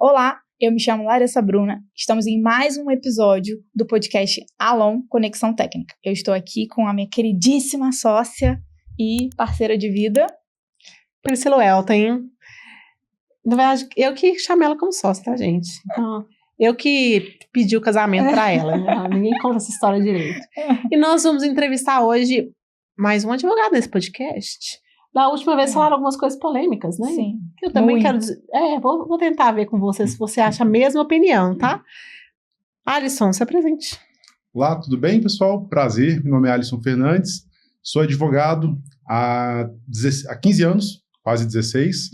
Olá, eu me chamo Larissa Bruna, estamos em mais um episódio do podcast Alon Conexão Técnica. Eu estou aqui com a minha queridíssima sócia e parceira de vida, Priscila Elton. Na verdade, eu que chamei ela como sócia, tá, gente? Então, eu que pedi o casamento pra ela, né? Ninguém conta essa história direito. E nós vamos entrevistar hoje mais um advogado desse podcast. Da última vez falaram algumas coisas polêmicas, né? Sim. Que eu também muito. quero dizer. Vou tentar ver com você se você acha a mesma opinião, tá? Alisson, se apresente. Olá, tudo bem, pessoal? Prazer, meu nome é Alisson Fernandes, sou advogado há 15 anos, quase 16,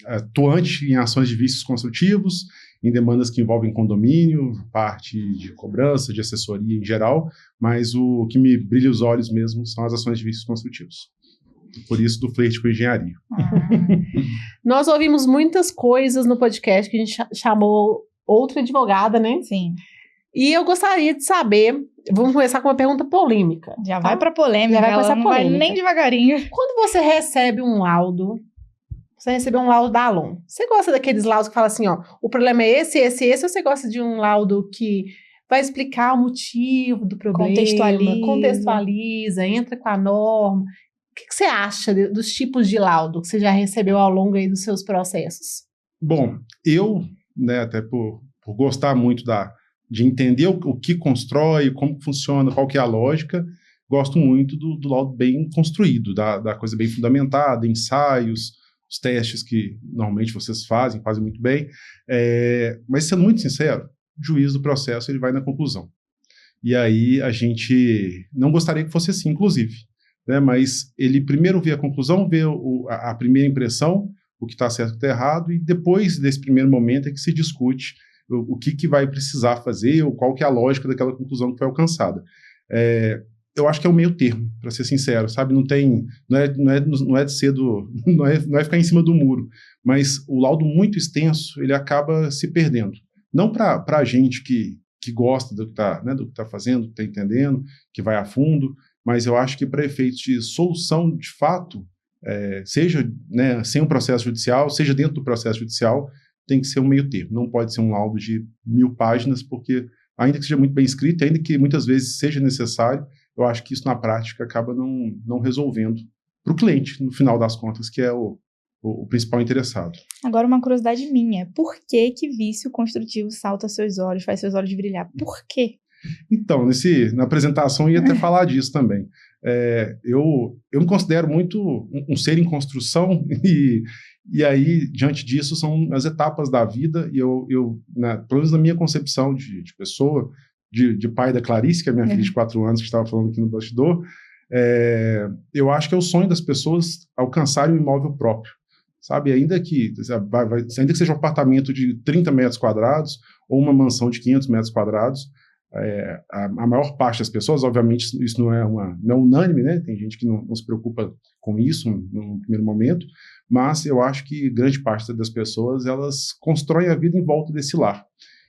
atuante em ações de vícios construtivos, em demandas que envolvem condomínio, parte de cobrança, de assessoria em geral, mas o que me brilha os olhos mesmo são as ações de vícios construtivos. Por isso, do flerte com engenharia. Nós ouvimos muitas coisas no podcast que a gente chamou outra advogada, né? Sim. E eu gostaria de saber, vamos começar com uma pergunta polêmica. Já tá? vai pra polêmica, Já vai ela começar não polêmica. vai nem devagarinho. Quando você recebe um laudo, você recebeu um laudo da Alon, você gosta daqueles laudos que fala assim, ó, o problema é esse, ou você gosta de um laudo que vai explicar o motivo do problema, contextualiza, entra com a norma? O que você acha dos tipos de laudo que você já recebeu ao longo aí dos seus processos? Bom, eu, né, até por gostar muito de entender o que constrói, como funciona, qual que é a lógica, gosto muito do laudo bem construído, da coisa bem fundamentada, ensaios, os testes que normalmente vocês fazem muito bem, mas sendo muito sincero, o juiz do processo ele vai na conclusão. E aí a gente não gostaria que fosse assim, inclusive, né, mas ele primeiro vê a conclusão, vê a primeira impressão, o que está certo e o que está errado, e depois desse primeiro momento é que se discute o que vai precisar fazer, ou qual que é a lógica daquela conclusão que foi alcançada. Eu acho que é o meio termo, para ser sincero, sabe? Não é de ser não é ficar em cima do muro, mas o laudo muito extenso, ele acaba se perdendo. Não para a gente que gosta do que está fazendo, do que está entendendo, que vai a fundo, mas eu acho que para efeitos de solução de fato, seja, né, sem um processo judicial, seja dentro do processo judicial, tem que ser um meio termo. Não pode ser um laudo de 1000 páginas, porque ainda que seja muito bem escrito, ainda que muitas vezes seja necessário, eu acho que isso na prática acaba não resolvendo para o cliente, no final das contas, que é o principal interessado. Agora uma curiosidade minha, por que vício construtivo salta aos seus olhos, faz seus olhos brilhar? Por quê? Então, na apresentação eu ia até falar disso também. Eu me considero muito um ser em construção e aí, diante disso, são as etapas da vida e eu pelo menos na minha concepção de pessoa, de pai da Clarice, que é minha filha de 4 anos, que estava falando aqui no bastidor, eu acho que é o sonho das pessoas alcançarem um imóvel próprio, sabe? Ainda que seja um apartamento de 30 metros quadrados ou uma mansão de 500 metros quadrados, a maior parte das pessoas, obviamente, isso não é unânime, né? Tem gente que não se preocupa com isso no primeiro momento, mas eu acho que grande parte das pessoas, elas constroem a vida em volta desse lar.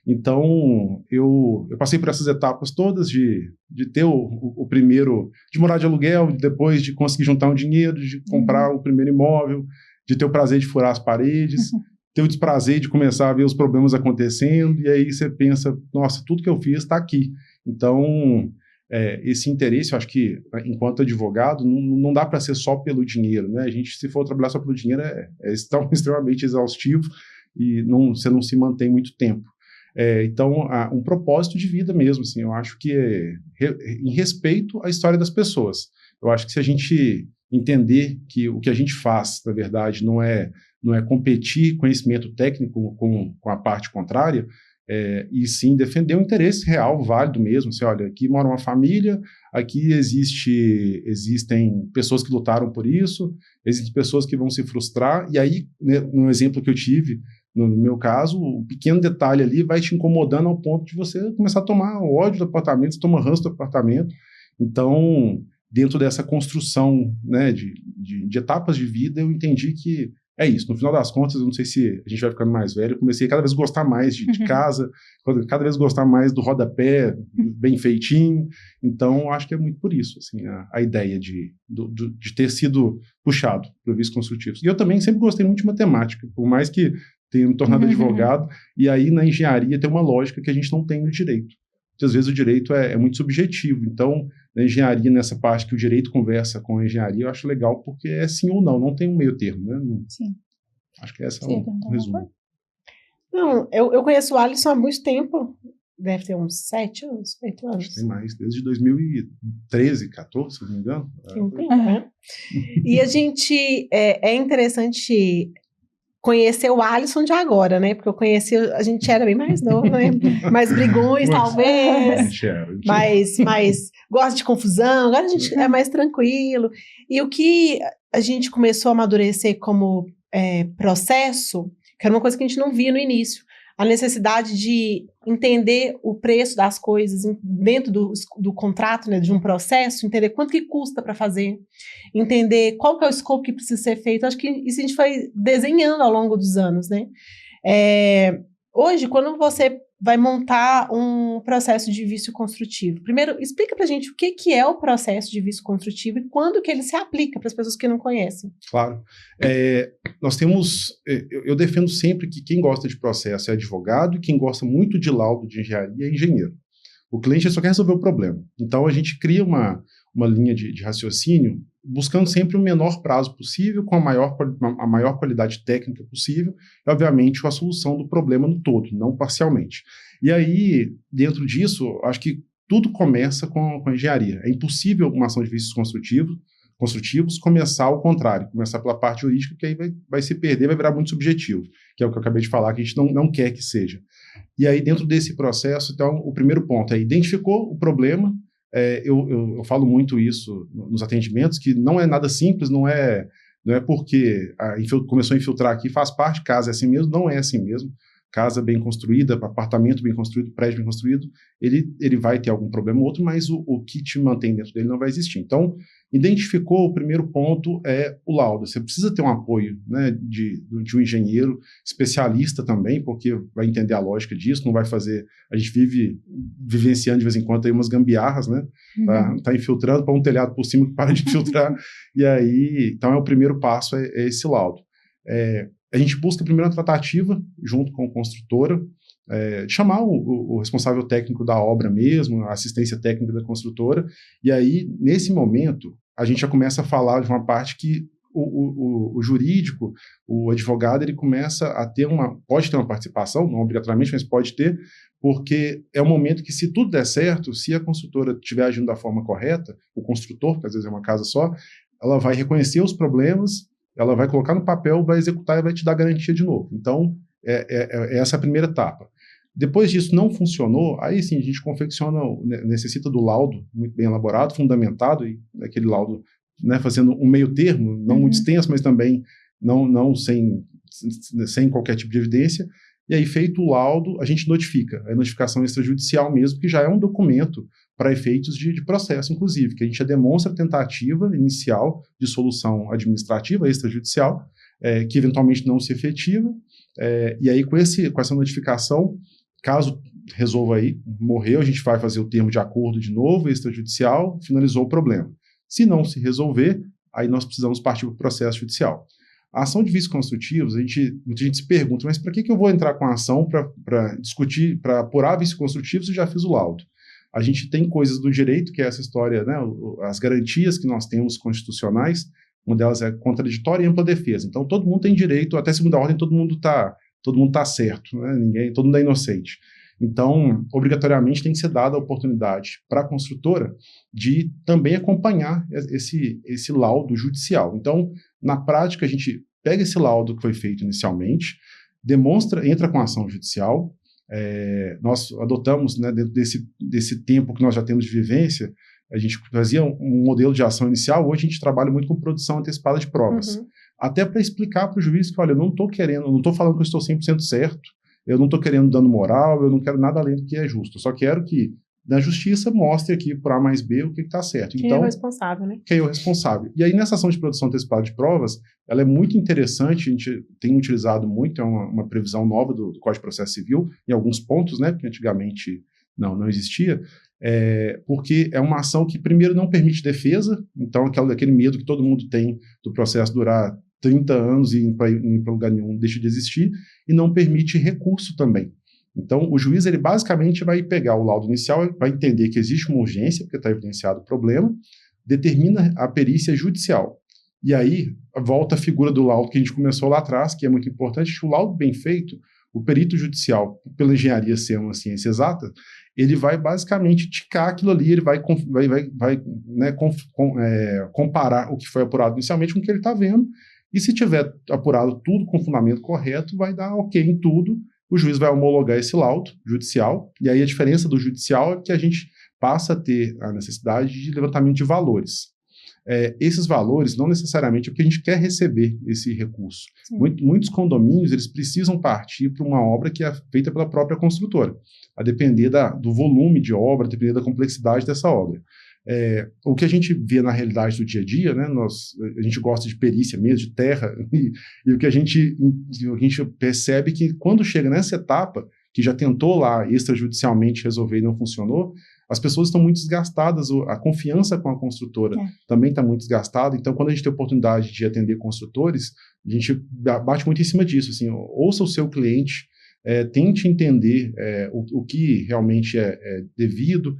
Então, eu passei por essas etapas todas de ter o primeiro, de morar de aluguel, depois de conseguir juntar um dinheiro, de comprar o primeiro imóvel, de ter o prazer de furar as paredes, ter o desprazer de começar a ver os problemas acontecendo, e aí você pensa, nossa, tudo que eu fiz está aqui. Então, esse interesse, eu acho que, enquanto advogado, não dá para ser só pelo dinheiro, né? A gente, se for trabalhar só pelo dinheiro, é extremamente exaustivo e você não se mantém muito tempo. Então, um propósito de vida mesmo, assim, eu acho que em respeito à história das pessoas. Eu acho que se a gente entender que o que a gente faz, na verdade, não é competir conhecimento técnico com a parte contrária, e sim defender um interesse real, válido mesmo. Assim, olha, aqui mora uma família, aqui existem pessoas que lutaram por isso, existem pessoas que vão se frustrar, e aí, né, no exemplo que eu tive, no meu caso, o pequeno detalhe ali vai te incomodando ao ponto de você começar a tomar ódio do apartamento, você toma ranço do apartamento. Então, dentro dessa construção, né, de etapas de vida, eu entendi que é isso. No final das contas, eu não sei se a gente vai ficando mais velho, eu comecei a cada vez gostar mais de casa, cada vez gostar mais do rodapé bem feitinho. Então, acho que é muito por isso, assim, a ideia de ter sido puxado para o vício construtivo. E eu também sempre gostei muito de matemática, por mais que tenho me tornado advogado, e aí na engenharia tem uma lógica que a gente não tem no direito. Às vezes o direito é muito subjetivo, então na engenharia, nessa parte que o direito conversa com a engenharia, eu acho legal porque é sim ou não tem um meio termo, né? Sim. Acho que esse é o resumo. Não, eu conheço o Alisson há muito tempo, deve ter uns 7 anos, 8 anos. Acho que tem mais, desde 2013, 14, se não me engano. Tem um tempo, né? E a gente, é interessante conhecer o Alisson de agora, né? Porque eu conheci, a gente era bem mais novo, né? Mais brigões, talvez. Mais gosta de confusão, agora a gente é mais tranquilo. E o que a gente começou a amadurecer como processo, que era uma coisa que a gente não via no início, a necessidade de entender o preço das coisas dentro do contrato, né, de um processo, entender quanto que custa para fazer, entender qual que é o escopo que precisa ser feito. Acho que isso a gente foi desenhando ao longo dos anos, né? Hoje, quando você vai montar um processo de vício construtivo, primeiro, explica pra gente o que é o processo de vício construtivo e quando que ele se aplica para as pessoas que não conhecem. Claro. Nós temos... Eu defendo sempre que quem gosta de processo é advogado e quem gosta muito de laudo de engenharia é engenheiro. O cliente só quer resolver o problema. Então, a gente cria uma linha de raciocínio buscando sempre o menor prazo possível, com a maior qualidade técnica possível, e, obviamente, a solução do problema no todo, não parcialmente. E aí, dentro disso, acho que tudo começa com a engenharia. É impossível uma ação de vícios construtivos começar ao contrário, começar pela parte jurídica, que aí vai se perder, vai virar muito subjetivo, que é o que eu acabei de falar, que a gente não quer que seja. E aí, dentro desse processo, então, o primeiro ponto é identificou o problema. Eu falo muito isso nos atendimentos, que não é nada simples, não é porque começou a infiltrar aqui, faz parte, casa é assim mesmo, não é assim mesmo. Casa bem construída, apartamento bem construído, prédio bem construído, ele vai ter algum problema ou outro, mas o que te mantém dentro dele não vai existir. Então, identificou, o primeiro ponto é o laudo. Você precisa ter um apoio, né, de um engenheiro especialista também, porque vai entender a lógica disso, não vai fazer... A gente vivenciando de vez em quando aí umas gambiarras, né? Tá infiltrando para um telhado por cima que para de infiltrar. E aí, então o primeiro passo é esse laudo. A gente busca primeiro uma tratativa junto com a construtora, chamar o responsável técnico da obra mesmo, a assistência técnica da construtora, e aí, nesse momento, a gente já começa a falar de uma parte que o jurídico, o advogado, ele começa a ter pode ter uma participação, não obrigatoriamente, mas pode ter, porque é o momento que, se tudo der certo, se a construtora estiver agindo da forma correta, o construtor, que às vezes é uma casa só, ela vai reconhecer os problemas, ela vai colocar no papel, vai executar e vai te dar garantia de novo. Então, essa é a primeira etapa. Depois disso não funcionou, aí sim a gente necessita do laudo muito bem elaborado, fundamentado, e aquele laudo, né, fazendo um meio termo, não muito extenso, mas também não sem qualquer tipo de evidência. E aí, feito o laudo, a gente notifica. A notificação extrajudicial mesmo, que já é um documento para efeitos de processo, inclusive, que a gente já demonstra a tentativa inicial de solução administrativa extrajudicial, que eventualmente não se efetiva, e aí com essa notificação, caso resolva aí, morreu, a gente vai fazer o termo de acordo de novo, extrajudicial, finalizou o problema. Se não se resolver, aí nós precisamos partir para o processo judicial. A ação de vícios construtivos, muita gente se pergunta, mas para que eu vou entrar com a ação para discutir, para apurar vícios construtivos se eu já fiz o laudo? A gente tem coisas do direito, que é essa história, né, as garantias que nós temos constitucionais, uma delas é contraditória e ampla defesa. Então, todo mundo tem direito, até segunda ordem, todo mundo tá certo, né, todo mundo é inocente. Então, obrigatoriamente tem que ser dada a oportunidade para a construtora de também acompanhar esse laudo judicial. Então, na prática, a gente pega esse laudo que foi feito inicialmente, entra com a ação judicial. Nós adotamos, né, dentro desse tempo que nós já temos de vivência, a gente fazia um modelo de ação inicial. Hoje a gente trabalha muito com produção antecipada de provas, até para explicar para o juiz que, olha, eu não estou falando que eu estou 100% certo, eu não estou querendo dano moral, eu não quero nada além do que é justo, eu só quero que na justiça mostre aqui por A mais B o que está certo. Quem é o responsável, né? Quem é o responsável. E aí, nessa ação de produção antecipada de provas, ela é muito interessante, a gente tem utilizado muito, é uma previsão nova do Código de Processo Civil, em alguns pontos, né, porque antigamente não existia, porque é uma ação que, primeiro, não permite defesa, então aquele medo que todo mundo tem do processo durar 30 anos e para lugar nenhum deixa de existir, e não permite recurso também. Então, o juiz, ele basicamente vai pegar o laudo inicial, vai entender que existe uma urgência, porque está evidenciado o problema, determina a perícia judicial. E aí, volta a figura do laudo que a gente começou lá atrás, que é muito importante, que o laudo bem feito, o perito judicial, pela engenharia ser uma ciência exata, ele vai basicamente ticar aquilo ali, ele vai né, comparar o que foi apurado inicialmente com o que ele está vendo, e se tiver apurado tudo com o fundamento correto, vai dar ok em tudo, o juiz vai homologar esse laudo judicial, e aí a diferença do judicial é que a gente passa a ter a necessidade de levantamento de valores. Esses valores não necessariamente é porque a gente quer receber esse recurso. Muitos condomínios, eles precisam partir para uma obra que é feita pela própria construtora, a depender do volume de obra, a depender da complexidade dessa obra. O que a gente vê na realidade do dia a dia, né, a gente gosta de perícia mesmo, de terra, e o que a gente percebe que quando chega nessa etapa, que já tentou lá extrajudicialmente resolver e não funcionou, as pessoas estão muito desgastadas, a confiança com a construtora também está muito desgastada, então quando a gente tem a oportunidade de atender construtores, a gente bate muito em cima disso, assim, ouça o seu cliente, tente entender o que realmente é devido,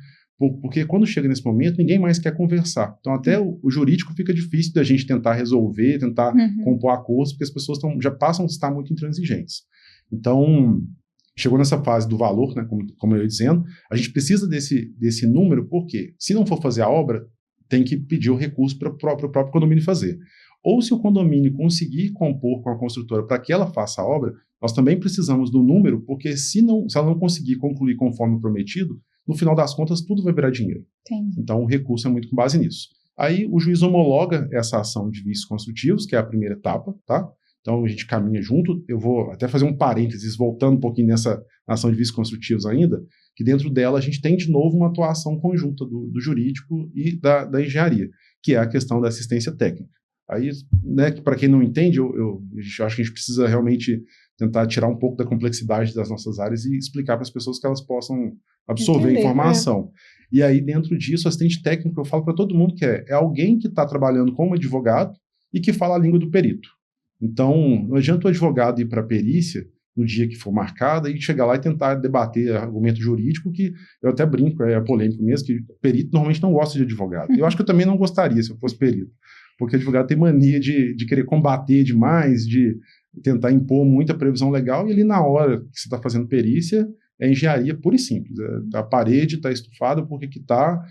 porque quando chega nesse momento, ninguém mais quer conversar. Então até o jurídico fica difícil da gente tentar resolver, tentar compor acordos, porque as pessoas já passam a estar muito intransigentes. Então, chegou nessa fase do valor, né, como eu ia dizendo, a gente precisa desse número, porque se não for fazer a obra, tem que pedir o recurso para o próprio condomínio fazer. Ou se o condomínio conseguir compor com a construtora para que ela faça a obra, nós também precisamos do número, porque se ela não conseguir concluir conforme prometido, no final das contas tudo vai virar dinheiro. Entendi. Então o recurso é muito com base nisso. Aí o juiz homologa essa ação de vícios construtivos, que é a primeira etapa, tá? Então, a gente caminha junto. Eu vou até fazer um parênteses, voltando um pouquinho nessa ação de vícios construtivos ainda, que dentro dela a gente tem, de novo, uma atuação conjunta do jurídico e da engenharia, que é a questão da assistência técnica. Aí, né, para quem não entende, eu acho que a gente precisa realmente tentar tirar um pouco da complexidade das nossas áreas e explicar para as pessoas que elas possam absorver a informação. E aí, dentro disso, assistente técnico, eu falo para todo mundo que é alguém que está trabalhando como advogado e que fala a língua do perito. Então, não adianta o advogado ir para a perícia no dia que for marcada e chegar lá e tentar debater argumento jurídico, que eu até brinco, é polêmico mesmo, que perito normalmente não gosta de advogado. Eu acho que eu também não gostaria se eu fosse perito, porque advogado tem mania de querer combater demais, de tentar impor muita previsão legal, e ali na hora que você está fazendo perícia, é engenharia pura e simples. A parede está estufada, por que está?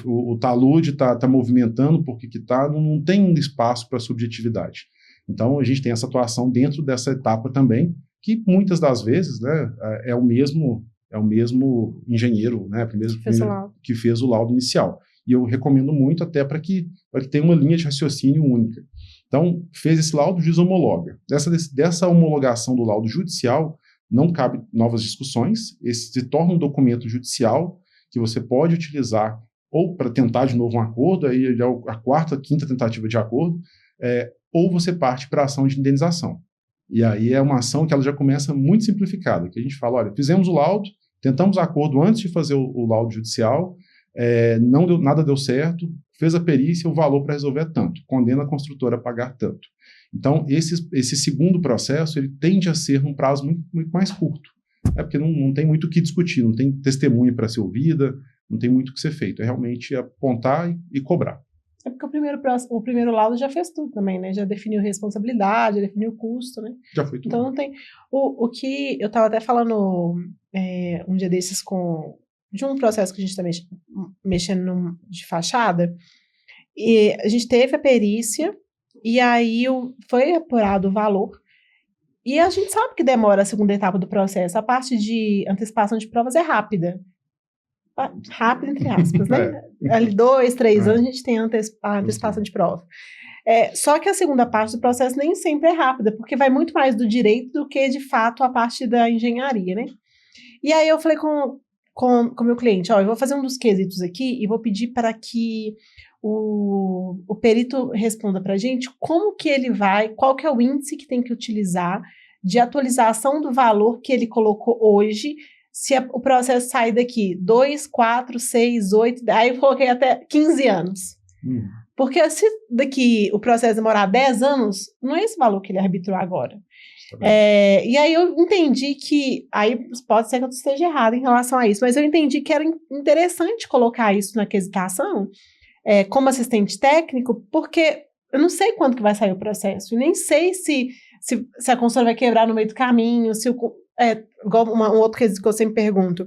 O talude está movimentando, por que está? Não tem espaço para subjetividade. Então, a gente tem essa atuação dentro dessa etapa também, que muitas das vezes, né, é o mesmo engenheiro, né, que fez o laudo inicial. E eu recomendo muito até para que tenha uma linha de raciocínio única. Então, fez esse laudo, o juiz homologa. Dessa homologação do laudo judicial, não cabe novas discussões, esse se torna um documento judicial que você pode utilizar ou para tentar de novo um acordo, aí já a quarta, quinta tentativa de acordo, ou você parte para a ação de indenização. E aí é uma ação que ela já começa muito simplificada, que a gente fala, olha, fizemos o laudo, tentamos acordo antes de fazer o laudo judicial, nada deu certo, fez a perícia, o valor para resolver é tanto, condena a construtora a pagar tanto. Então, esse segundo processo, ele tende a ser num prazo muito, muito mais curto, porque não tem muito o que discutir, não tem testemunha para ser ouvida, não tem muito o que ser feito, é realmente apontar e cobrar. É porque o primeiro laudo já fez tudo também, né? Já definiu responsabilidade, já definiu o custo, né? Já foi tudo. Então não tem... O que eu estava até falando um dia desses de um processo que a gente está mexendo de fachada, e a gente teve a perícia, e aí foi apurado o valor, e a gente sabe que demora a segunda etapa do processo. A parte de antecipação de provas é rápida. Rápido, entre aspas, né? Ali 2, 3 anos a gente tem a antecipação de prova. Só que a segunda parte do processo nem sempre é rápida, porque vai muito mais do direito do que, de fato, a parte da engenharia, né? E aí eu falei com o meu cliente, eu vou fazer um dos quesitos aqui e vou pedir para que o perito responda para a gente como que ele qual que é o índice que tem que utilizar de atualização do valor que ele colocou hoje, se o processo sair daqui 2, 4, 6, 8, aí eu coloquei até 15 anos. Porque se daqui o processo demorar 10 anos, não é esse valor que ele arbitrou agora. E aí eu entendi que, aí pode ser que eu esteja errado em relação a isso, mas eu entendi que era interessante colocar isso na quesitação, como assistente técnico, porque eu não sei quando que vai sair o processo, e nem sei se a consultora vai quebrar no meio do caminho, igual um outro quesito que eu sempre pergunto,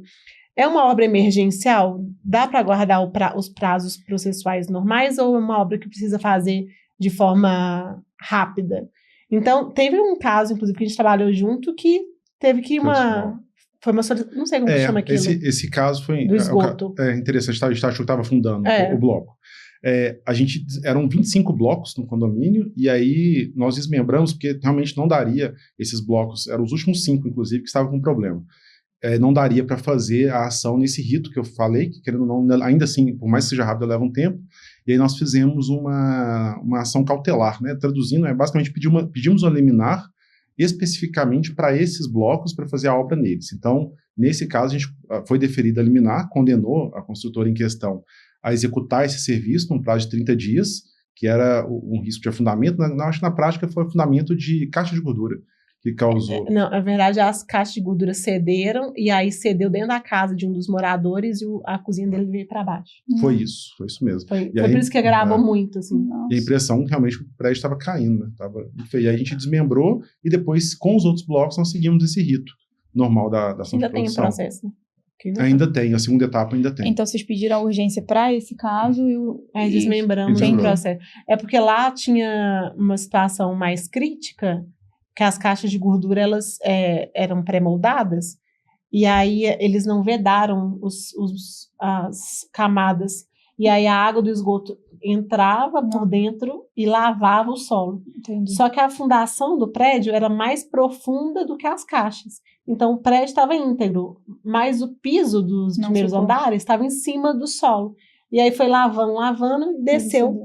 é uma obra emergencial? Dá para guardar os prazos processuais normais ou é uma obra que precisa fazer de forma rápida? Então, teve um caso, inclusive, que a gente trabalhou junto, que teve que foi uma não sei como que chama aquilo. Esse caso foi... Do esgoto. Interessante, a gente achou que estava fundando o bloco. Eram 25 blocos no condomínio, e aí nós desmembramos, porque realmente não daria esses blocos, eram os últimos 5, inclusive, que estavam com problema. Não daria para fazer a ação nesse rito que eu falei, que querendo ou não, ainda assim, por mais que seja rápido, leva um tempo. E aí nós fizemos uma ação cautelar, né? Traduzindo, basicamente pedimos uma liminar especificamente para esses blocos para fazer a obra neles. Então, nesse caso, a gente foi deferida a liminar, condenou a construtora em questão a executar esse serviço num prazo de 30 dias, que era um risco de afundamento. Acho que na prática foi afundamento de caixa de gordura que causou. Não, na verdade, as caixas de gordura cederam, e aí cedeu dentro da casa de um dos moradores e a cozinha dele veio para baixo. Foi isso mesmo. Foi por isso que gravou muito, assim. E a impressão que realmente o prédio estava caindo, né? E aí a gente desmembrou, e depois, com os outros blocos, nós seguimos esse rito normal da ação de produção. Ainda tem processo, né? Ainda tem, a segunda etapa ainda tem. Então, vocês pediram a urgência para esse caso e desmembramos em processo. É porque lá tinha uma situação mais crítica, que as caixas de gordura, elas eram pré-moldadas, e aí eles não vedaram as camadas, e aí a água do esgoto entrava por dentro e lavava o solo. Entendi. Só que a fundação do prédio era mais profunda do que as caixas. Então, o prédio estava íntegro, mas o piso dos primeiros andares estava em cima do solo. E aí foi lavando e desceu.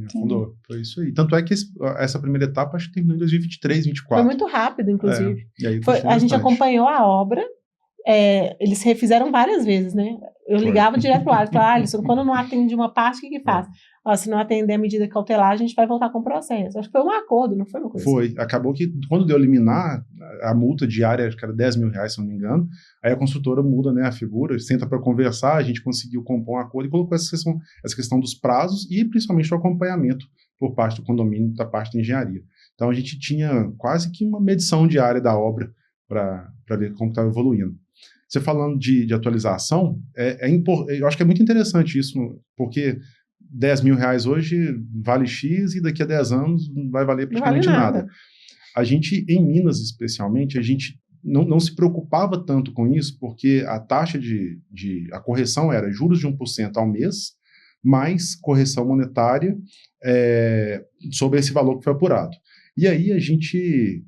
Afundou. Foi isso aí. Tanto é que essa primeira etapa, acho que terminou em 2023, 2024. Foi muito rápido, inclusive. E aí a gente acompanhou a obra. Eles refizeram várias vezes, né? Eu ligava direto pro Alisson, falava, Alisson, quando não atende uma parte, o que faz? Se não atender a medida cautelar, a gente vai voltar com o processo. Acho que foi um acordo, não foi uma coisa assim? Acabou que, quando deu liminar, a multa diária, acho que era R$10 mil, se não me engano, aí a construtora muda, né, a figura, senta para conversar, a gente conseguiu compor um acordo e colocou essa questão dos prazos e, principalmente, o acompanhamento por parte do condomínio, da parte da engenharia. Então, a gente tinha quase que uma medição diária da obra para ver como estava evoluindo. Você falando de atualização, eu acho que é muito interessante isso, porque R$10 mil hoje vale X e daqui a 10 anos não vai valer praticamente nada. A gente, em Minas especialmente, a gente não se preocupava tanto com isso, porque a taxa a correção era juros de 1% ao mês, mais correção monetária sobre esse valor que foi apurado. E aí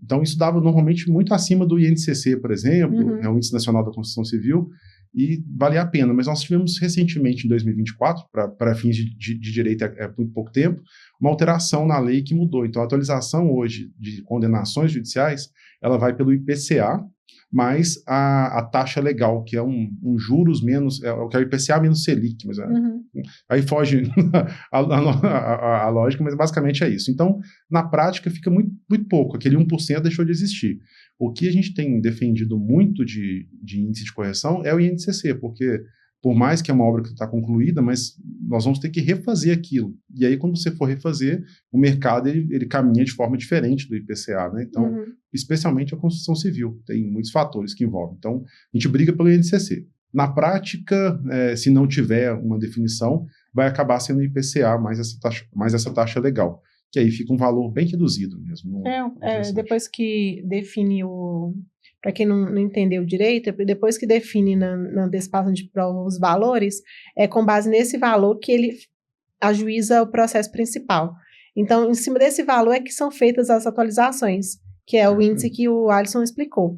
então isso dava normalmente muito acima do INCC, por exemplo, é o Índice Nacional da Construção Civil, e valia a pena. Mas nós tivemos recentemente, em 2024, para fins de direito muito pouco tempo, uma alteração na lei que mudou. Então a atualização hoje de condenações judiciais, ela vai pelo IPCA, mais a taxa legal, que é um juros menos, que é o IPCA menos Selic, mas aí foge a lógica, mas basicamente é isso. Então, na prática, fica muito, muito pouco, aquele 1% deixou de existir. O que a gente tem defendido muito de índice de correção é o INCC, porque por mais que é uma obra que está concluída, mas nós vamos ter que refazer aquilo. E aí, quando você for refazer, o mercado ele caminha de forma diferente do IPCA, né? Então, especialmente a construção civil, tem muitos fatores que envolvem. Então, a gente briga pelo INCC. Na prática, se não tiver uma definição, vai acabar sendo o IPCA mais essa taxa legal, que aí fica um valor bem reduzido mesmo. Depois que define para quem não entendeu direito, depois que define na antecipação de prova os valores, é com base nesse valor que ele ajuiza o processo principal. Então, em cima desse valor é que são feitas as atualizações, que é o índice que o Alisson explicou.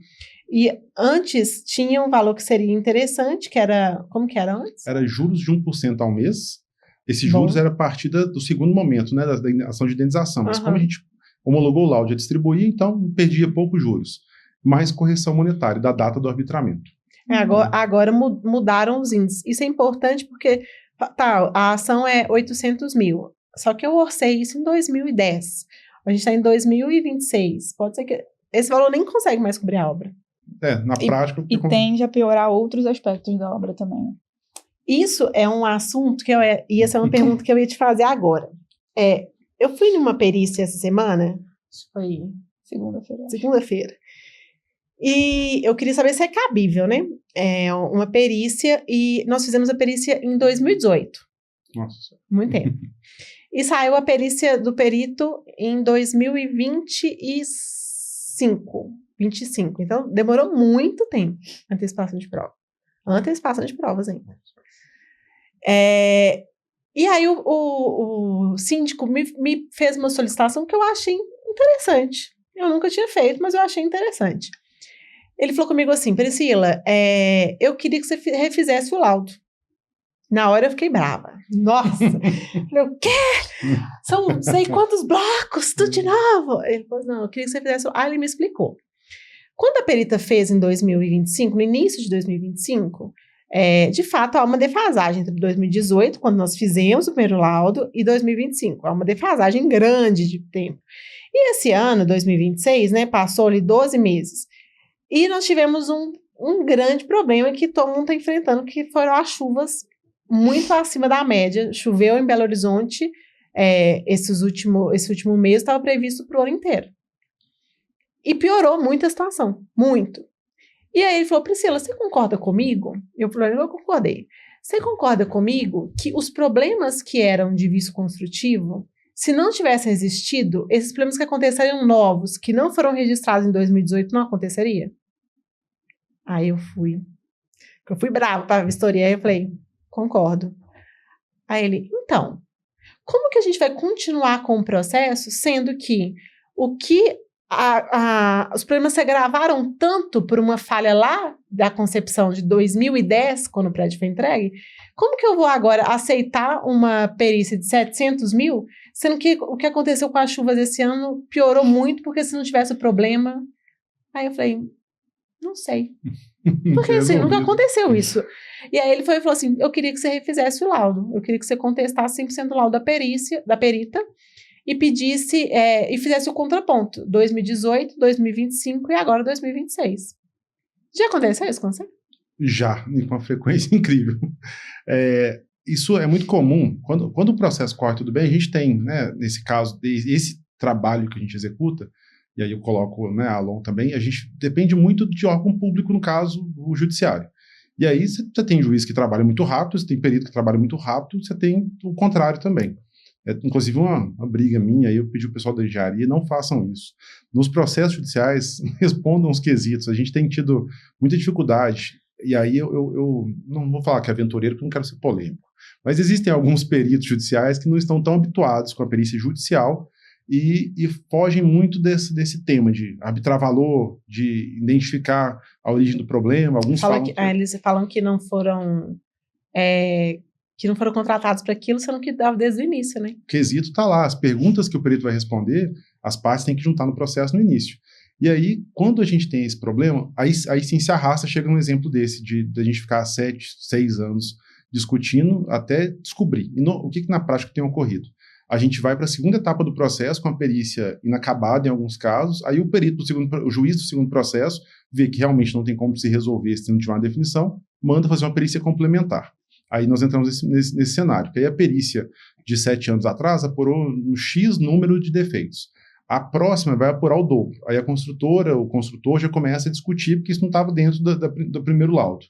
E antes tinha um valor que seria interessante, que era... Como que era antes? Era juros de 1% ao mês. Esse juros era a partir do segundo momento, né, da ação de indenização. Mas como a gente homologou o laudo e distribuía, então perdia poucos juros. Mais correção monetária da data do arbitramento. Agora mudaram os índices. Isso é importante porque a ação é 800 mil. Só que eu orcei isso em 2010. A gente está em 2026. Pode ser que esse valor nem consegue mais cobrir a obra. Na prática... E tende a piorar outros aspectos da obra também, né? Isso é um assunto que ia ser uma pergunta que eu ia te fazer agora. Eu fui numa perícia essa semana, acho que foi segunda-feira, e eu queria saber se é cabível, né? É uma perícia, e nós fizemos a perícia em 2018. Nossa. Muito tempo. E saiu a perícia do perito em 2025. Então, demorou muito tempo. Antecipação de prova. Antecipação de provas ainda. E aí o síndico me fez uma solicitação que eu achei interessante. Eu nunca tinha feito, mas eu achei interessante. Ele falou comigo assim: Priscila, eu queria que você refizesse o laudo. Na hora eu fiquei brava. Nossa! Falei, o quê? São não sei quantos blocos, tudo de novo. Ele falou, não, eu queria que você fizesse... Aí ele me explicou. Quando a perita fez em 2025, no início de 2025, de fato há uma defasagem entre 2018, quando nós fizemos o primeiro laudo, e 2025. Há uma defasagem grande de tempo. E esse ano, 2026, né, passou ali 12 meses. E nós tivemos um grande problema que todo mundo está enfrentando, que foram as chuvas muito acima da média. Choveu em Belo Horizonte, esse último mês estava previsto para o ano inteiro. E piorou muito a situação, muito. E aí ele falou, Priscila, você concorda comigo? Eu falei, eu concordei. Você concorda comigo que os problemas que eram de vício construtivo, se não tivessem existido, esses problemas que aconteceriam novos, que não foram registrados em 2018, não aconteceria? Aí eu fui brava para a vistoria, aí eu falei, concordo. Aí ele, então, como que a gente vai continuar com o processo, sendo que os problemas se agravaram tanto por uma falha lá da concepção de 2010, quando o prédio foi entregue? Como que eu vou agora aceitar uma perícia de 700 mil, sendo que o que aconteceu com as chuvas esse ano piorou muito, porque se não tivesse o problema... Aí eu falei, não sei. Porque assim, nunca aconteceu isso. E aí ele falou assim, eu queria que você refizesse o laudo, eu queria que você contestasse 100% o laudo da perita, e pedisse, e fizesse o contraponto, 2018, 2025 e agora 2026. Já aconteceu isso com você? Já, e com uma frequência incrível. Isso é muito comum. Quando o processo corre tudo bem, a gente tem, né, nesse caso, esse trabalho que a gente executa, e aí eu coloco, né, a Alon também, a gente depende muito de órgão público, no caso, o judiciário. E aí você tem juiz que trabalha muito rápido, você tem perito que trabalha muito rápido, você tem o contrário também. Inclusive uma briga minha, aí eu pedi ao pessoal da engenharia, não façam isso. Nos processos judiciais, respondam os quesitos. A gente tem tido muita dificuldade, e aí eu não vou falar que é aventureiro, porque eu não quero ser polêmico, mas existem alguns peritos judiciais que não estão tão habituados com a perícia judicial e fogem muito desse tema de arbitrar valor, de identificar a origem do problema. Alguns eles falam que não foram... que não foram contratados para aquilo, sendo que dava desde o início, né? O quesito está lá, as perguntas que o perito vai responder, as partes têm que juntar no processo no início. E aí, quando a gente tem esse problema, aí sim se arrasta, chega um exemplo desse, de a gente ficar 7, 6 anos discutindo até descobrir. E o que na prática tem ocorrido? A gente vai para a segunda etapa do processo, com a perícia inacabada em alguns casos, aí o juiz do segundo processo vê que realmente não tem como se resolver se não tiver uma definição, manda fazer uma perícia complementar. Aí nós entramos nesse cenário, que aí a perícia de 7 anos atrás apurou um X número de defeitos. A próxima vai apurar o dobro. Aí a construtora, o construtor já começa a discutir, porque isso não estava dentro do primeiro laudo.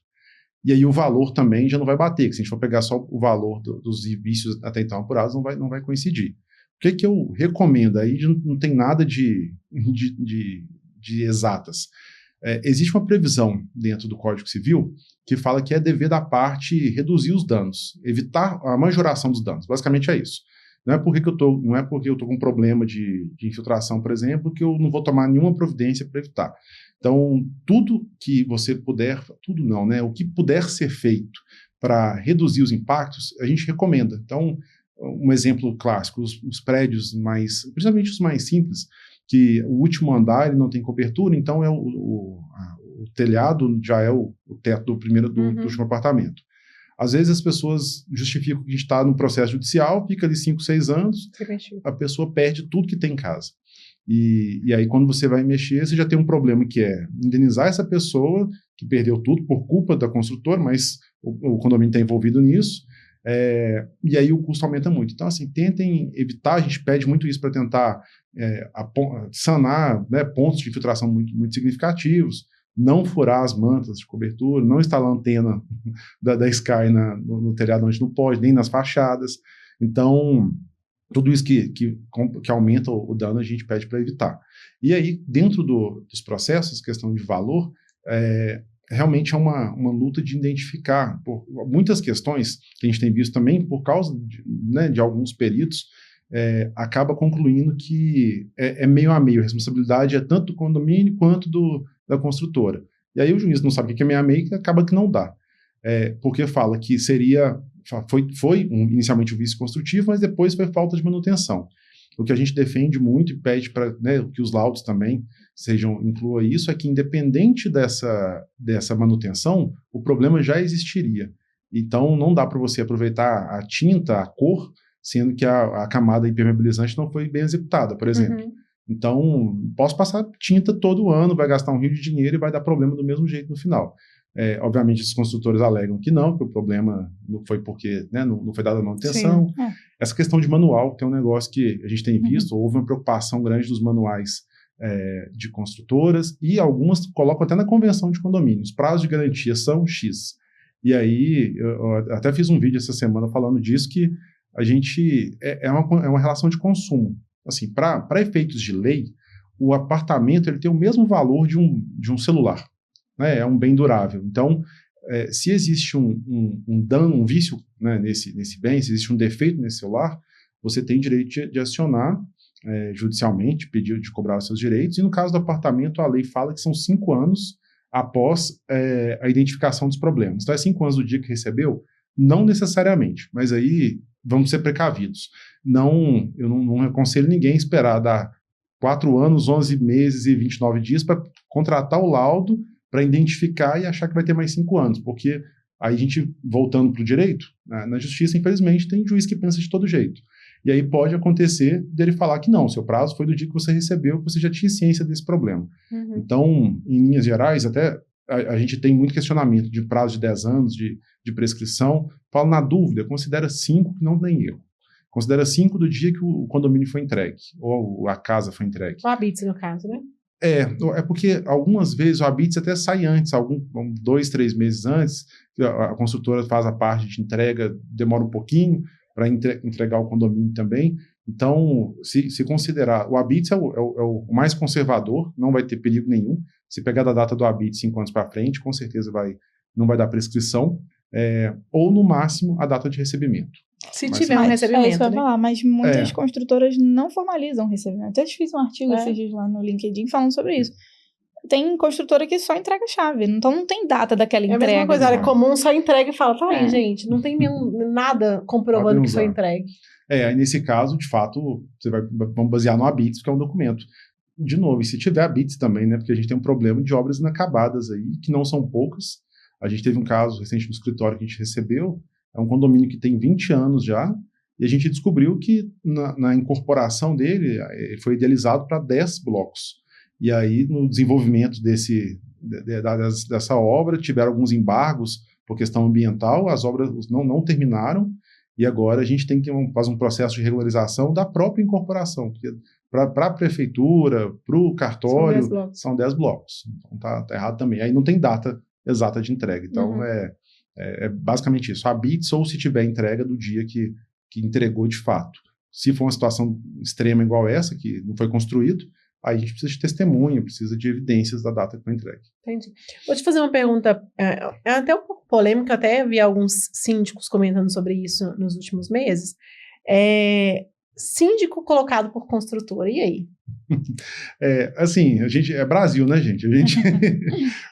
E aí o valor também já não vai bater, que se a gente for pegar só o valor dos vícios até então apurados, não vai coincidir. O que eu recomendo? Aí não tem nada de exatas. Existe uma previsão dentro do Código Civil que fala que é dever da parte reduzir os danos, evitar a majoração dos danos. Basicamente é isso. Não é porque eu estou com um problema de infiltração, por exemplo, que eu não vou tomar nenhuma providência para evitar. Então, tudo que você puder, tudo não, né? O que puder ser feito para reduzir os impactos, a gente recomenda. Então, um exemplo clássico, os prédios principalmente os mais simples, que o último andar ele não tem cobertura, então o telhado já é o teto do último apartamento. Às vezes as pessoas justificam que a gente está no processo judicial, fica ali 5, 6 anos, a pessoa perde tudo que tem em casa. E aí, quando você vai mexer, você já tem um problema que é indenizar essa pessoa que perdeu tudo por culpa da construtora, mas o condomínio está envolvido nisso, e aí o custo aumenta muito. Então, assim, tentem evitar, a gente pede muito isso para tentar sanar, né, pontos de infiltração muito, muito significativos, não furar as mantas de cobertura, não instalar antena da Sky no telhado onde não pode, nem nas fachadas. Então, tudo isso que aumenta o dano, a gente pede para evitar. E aí, dentro dos processos, questão de valor, realmente é uma luta de identificar muitas questões que a gente tem visto também, por causa de alguns peritos, acaba concluindo que é meio a meio, a responsabilidade é tanto do condomínio quanto da construtora. E aí o juiz não sabe o que é meio a meio, que acaba que não dá. Porque fala que foi inicialmente um vício construtivo, mas depois foi falta de manutenção. O que a gente defende muito e pede para, né, que os laudos também inclua isso, é que independente dessa manutenção, o problema já existiria. Então não dá para você aproveitar a tinta, a cor, sendo que a camada impermeabilizante não foi bem executada, por exemplo. Então, posso passar tinta todo ano, vai gastar um rio de dinheiro e vai dar problema do mesmo jeito no final. Obviamente, os construtores alegam que não, que o problema não foi porque, né, não foi dada a manutenção. Essa questão de manual, que é um negócio que a gente tem visto, houve uma preocupação grande dos manuais de construtoras, e algumas colocam até na convenção de condomínios. Prazos de garantia são X. E aí, eu até fiz um vídeo essa semana falando disso, que a gente é uma relação de consumo. Assim, para efeitos de lei, o apartamento ele tem o mesmo valor de um celular, né? É um bem durável. Então, se existe um dano, um vício, né, nesse bem, se existe um defeito nesse celular, você tem direito de acionar judicialmente, pedir de cobrar os seus direitos, e no caso do apartamento, a lei fala que são 5 anos após a identificação dos problemas. Então, 5 anos do dia que recebeu? Não necessariamente, mas aí vamos ser precavidos. Eu não aconselho ninguém a esperar dar 4 anos, 11 meses e 29 dias para contratar o laudo, para identificar e achar que vai ter mais 5 anos, porque aí a gente, voltando para o direito, na justiça, infelizmente, tem juiz que pensa de todo jeito. E aí pode acontecer dele falar que não, seu prazo foi do dia que você recebeu, que você já tinha ciência desse problema. Então, em linhas gerais, até a gente tem muito questionamento de prazo de 10 anos, de prescrição. Falo, na dúvida, considera 5, que não tem erro. Considera 5 do dia que o condomínio foi entregue, ou a casa foi entregue. O habite, no caso, né? É porque algumas vezes o habite até sai antes, 2, 3 meses antes, a construtora faz a parte de entrega, demora um pouquinho para entregar o condomínio também. Então, se considerar, o habite é o mais conservador, não vai ter perigo nenhum. Se pegar da data do habite 5 anos para frente, com certeza não vai dar prescrição, ou no máximo a data de recebimento. Se tiver um recebimento, isso eu né? ia falar, mas muitas construtoras não formalizam o recebimento. Até fiz um artigo esses dias lá no LinkedIn falando sobre isso. Tem construtora que só entrega a chave, então não tem data daquela entrega. É a mesma coisa, área comum só entrega e fala, tá aí, gente, não tem nada comprovando que só entregue. Aí nesse caso, de fato, vamos basear no habite, que é um documento. De novo, e se tiver habites também, né, porque a gente tem um problema de obras inacabadas aí, que não são poucas. A gente teve um caso recente no escritório que a gente recebeu, é um condomínio que tem 20 anos já, e a gente descobriu que na incorporação dele, ele foi idealizado para 10 blocos. E aí, no desenvolvimento dessa obra, tiveram alguns embargos por questão ambiental, as obras não terminaram, e agora a gente tem que fazer um processo de regularização da própria incorporação, porque para a prefeitura, para o cartório, são 10 blocos. Então tá errado também. Aí não tem data exata de entrega. Então é basicamente isso. Habites, ou se tiver entrega do dia que entregou de fato. Se for uma situação extrema igual essa, que não foi construído, aí a gente precisa de testemunha, precisa de evidências da data que foi entregue. Entendi. Vou te fazer uma pergunta, até um pouco polêmica, até vi alguns síndicos comentando sobre isso nos últimos meses. Síndico colocado por construtora, e aí? Assim, a gente é Brasil, né, gente?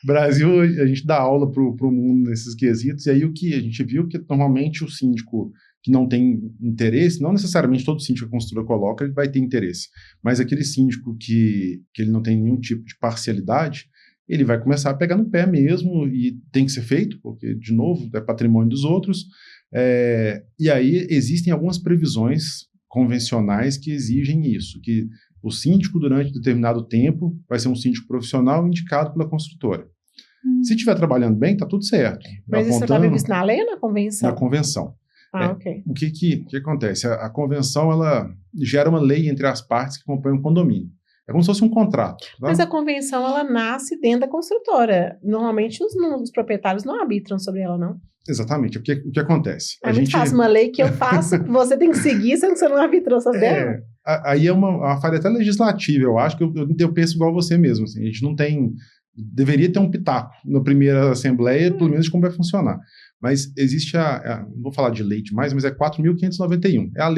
Brasil, a gente dá aula pro mundo nesses quesitos, e aí o que a gente viu que normalmente o síndico que não tem interesse, não necessariamente todo síndico que a construtora coloca, ele vai ter interesse, mas aquele síndico que ele não tem nenhum tipo de parcialidade, ele vai começar a pegar no pé mesmo, e tem que ser feito, porque, de novo, é patrimônio dos outros. E aí existem algumas previsões convencionais que exigem isso, que o síndico, durante determinado tempo, vai ser um síndico profissional indicado pela construtora. Se estiver trabalhando bem, está tudo certo. Mas isso está previsto na lei ou na convenção? Na convenção. Ok. O que acontece? A convenção, ela gera uma lei entre as partes que compõem um condomínio. É como se fosse um contrato. Tá? Mas a convenção, ela nasce dentro da construtora. Normalmente, os proprietários não arbitram sobre ela, não. Exatamente. O que acontece? É muito fácil. Uma lei que eu faço, você tem que seguir, sendo que você não arbitrou sobre ela. Aí é uma falha até legislativa, eu acho, que eu penso igual você mesmo. Assim, a gente não tem... Deveria ter um pitaco na primeira assembleia, pelo menos de como vai funcionar. Mas existe não vou falar de lei demais, mas é 4.591. É uma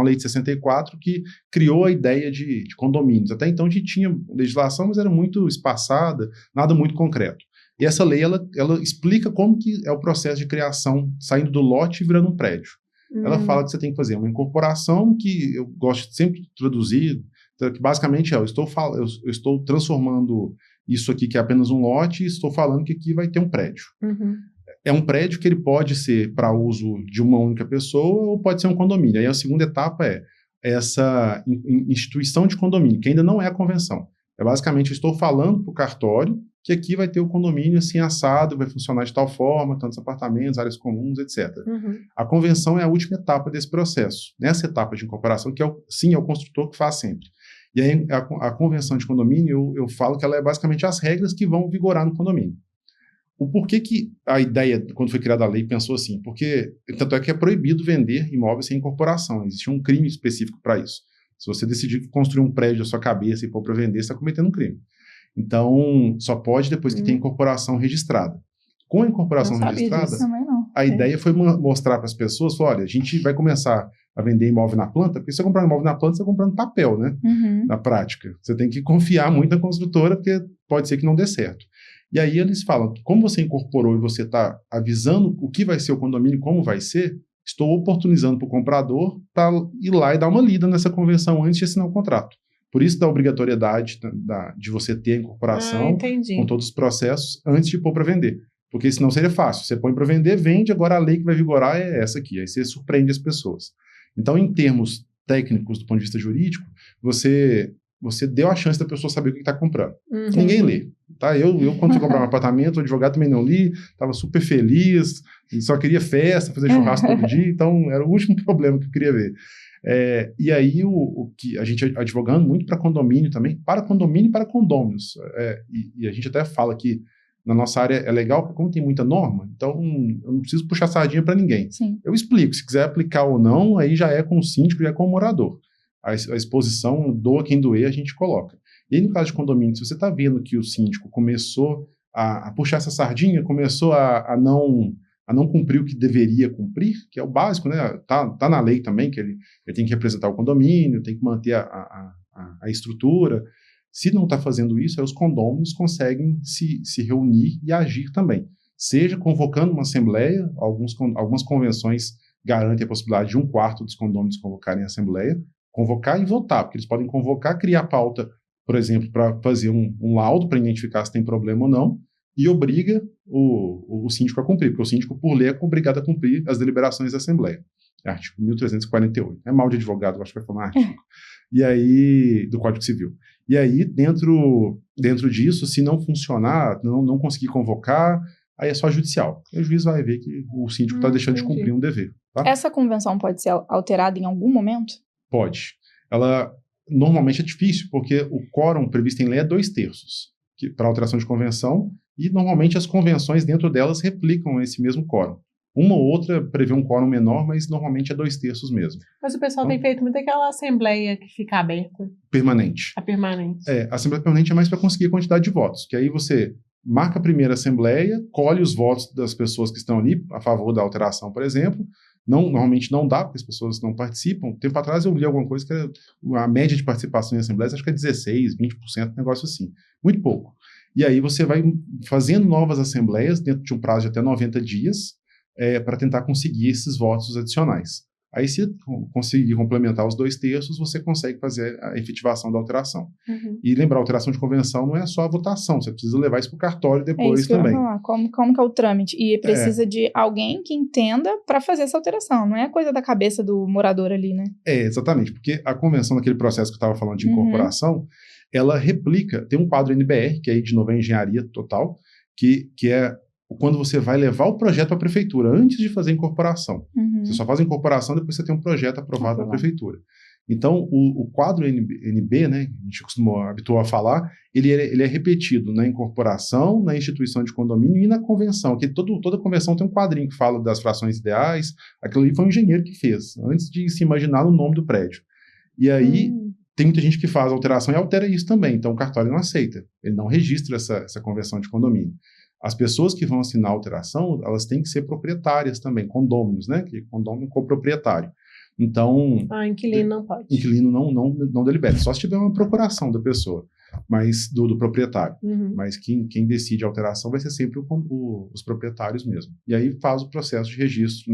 lei de 64 que criou a ideia de condomínios. Até então a gente tinha legislação, mas era muito espaçada, nada muito concreto. E essa lei, ela explica como que é o processo de criação, saindo do lote e virando um prédio. Ela fala que você tem que fazer uma incorporação, que eu gosto sempre de traduzir, que basicamente eu estou transformando isso aqui, que é apenas um lote, e estou falando que aqui vai ter um prédio. É um prédio que ele pode ser para uso de uma única pessoa ou pode ser um condomínio. Aí a segunda etapa é essa instituição de condomínio, que ainda não é a convenção. Basicamente, eu estou falando para o cartório que aqui vai ter o condomínio assim assado, vai funcionar de tal forma, tantos apartamentos, áreas comuns, etc. A convenção é a última etapa desse processo. Nessa etapa de incorporação, que é o construtor que faz sempre. E aí a convenção de condomínio, eu falo que ela é basicamente as regras que vão vigorar no condomínio. O porquê que a ideia, quando foi criada a lei, pensou assim? Porque, tanto é que é proibido vender imóveis sem incorporação. Existe um crime específico para isso. Se você decidir construir um prédio à sua cabeça e pôr para vender, você está cometendo um crime. Então, só pode depois que tem incorporação registrada. Com a incorporação registrada, a ideia foi mostrar para as pessoas, olha, a gente vai começar a vender imóvel na planta, porque se você comprar um imóvel na planta, você está comprando papel, né? Na prática. Você tem que confiar muito na construtora, porque pode ser que não dê certo. E aí eles falam, como você incorporou e você está avisando o que vai ser o condomínio, como vai ser, estou oportunizando para o comprador para ir lá e dar uma lida nessa convenção antes de assinar o contrato. Por isso da obrigatoriedade de você ter a incorporação com todos os processos antes de pôr para vender. Porque senão seria fácil. Você põe para vender, vende, agora a lei que vai vigorar é essa aqui. Aí você surpreende as pessoas. Então, em termos técnicos, do ponto de vista jurídico, você deu a chance da pessoa saber o que está comprando. Ninguém lê. Tá? Eu quando fui comprar um apartamento, o advogado também não li, estava super feliz, só queria festa, fazer churrasco todo dia, então era o último problema que eu queria ver. E aí, o que a gente advogando muito para condomínio também, para condomínio e para condôminos. E a gente até fala que na nossa área é legal, porque como tem muita norma, então eu não preciso puxar sardinha para ninguém. Sim. Eu explico, se quiser aplicar ou não, aí já é com o síndico, já é com o morador. A exposição, doa quem doer, a gente coloca. E aí, no caso de condomínio, se você está vendo que o síndico começou a puxar essa sardinha, começou a não cumprir o que deveria cumprir, que é o básico, né? Tá na lei também, que ele tem que representar o condomínio, tem que manter a estrutura. Se não está fazendo isso, aí os condôminos conseguem se reunir e agir também. Seja convocando uma assembleia, algumas convenções garantem a possibilidade de 1/4 dos condôminos convocarem a assembleia, convocar e votar, porque eles podem convocar, criar pauta, por exemplo, para fazer um laudo para identificar se tem problema ou não, e obriga o síndico a cumprir, porque o síndico, por lei, é obrigado a cumprir as deliberações da Assembleia. É artigo 1348. É mal de advogado, acho que vai falar artigo. E aí, do Código Civil. E aí, dentro disso, se não funcionar, não conseguir convocar, aí é só judicial. E o juiz vai ver que o síndico está deixando de cumprir um dever. Tá? Essa convenção pode ser alterada em algum momento? Pode. Ela normalmente é difícil, porque o quórum previsto em lei é 2/3 para alteração de convenção, e normalmente as convenções dentro delas replicam esse mesmo quórum. Uma ou outra prevê um quórum menor, mas normalmente é 2/3 mesmo. Mas o pessoal tem feito muito aquela assembleia que fica aberta. Permanente. A permanente. A assembleia permanente é mais para conseguir a quantidade de votos, que aí você marca a primeira assembleia, colhe os votos das pessoas que estão ali a favor da alteração, por exemplo. Normalmente não dá, porque as pessoas não participam. Tempo atrás eu li alguma coisa que a média de participação em assembleias acho que é 16%, 20%, negócio assim. Muito pouco. E aí você vai fazendo novas assembleias dentro de um prazo de até 90 dias para tentar conseguir esses votos adicionais. Aí, se conseguir complementar os 2/3, você consegue fazer a efetivação da alteração. E lembrar, a alteração de convenção não é só a votação, você precisa levar isso para o cartório depois isso que também. Eu ia falar. Como que é o trâmite? E precisa de alguém que entenda para fazer essa alteração, não é coisa da cabeça do morador ali, né? Exatamente, porque a convenção, naquele processo que eu estava falando de incorporação, ela replica, tem um quadro NBR, que é de novo engenharia total, que é quando você vai levar o projeto para a prefeitura, antes de fazer a incorporação. Você só faz a incorporação, depois você tem um projeto aprovado na prefeitura. Então, o quadro NB, né, a gente habituou a falar, ele é repetido na incorporação, na instituição de condomínio e na convenção, que toda convenção tem um quadrinho que fala das frações ideais. Aquilo ali foi um engenheiro que fez, antes de se imaginar o nome do prédio. E aí, tem muita gente que faz alteração e altera isso também, então o cartório não aceita, ele não registra essa conversão de condomínio. As pessoas que vão assinar a alteração, elas têm que ser proprietárias também, condôminos, né? Que condômino coproprietário. Então... inquilino não pode. Inquilino não delibera, só se tiver uma procuração da pessoa, mas do proprietário. Mas quem decide a alteração vai ser sempre os proprietários mesmo. E aí faz o processo de registro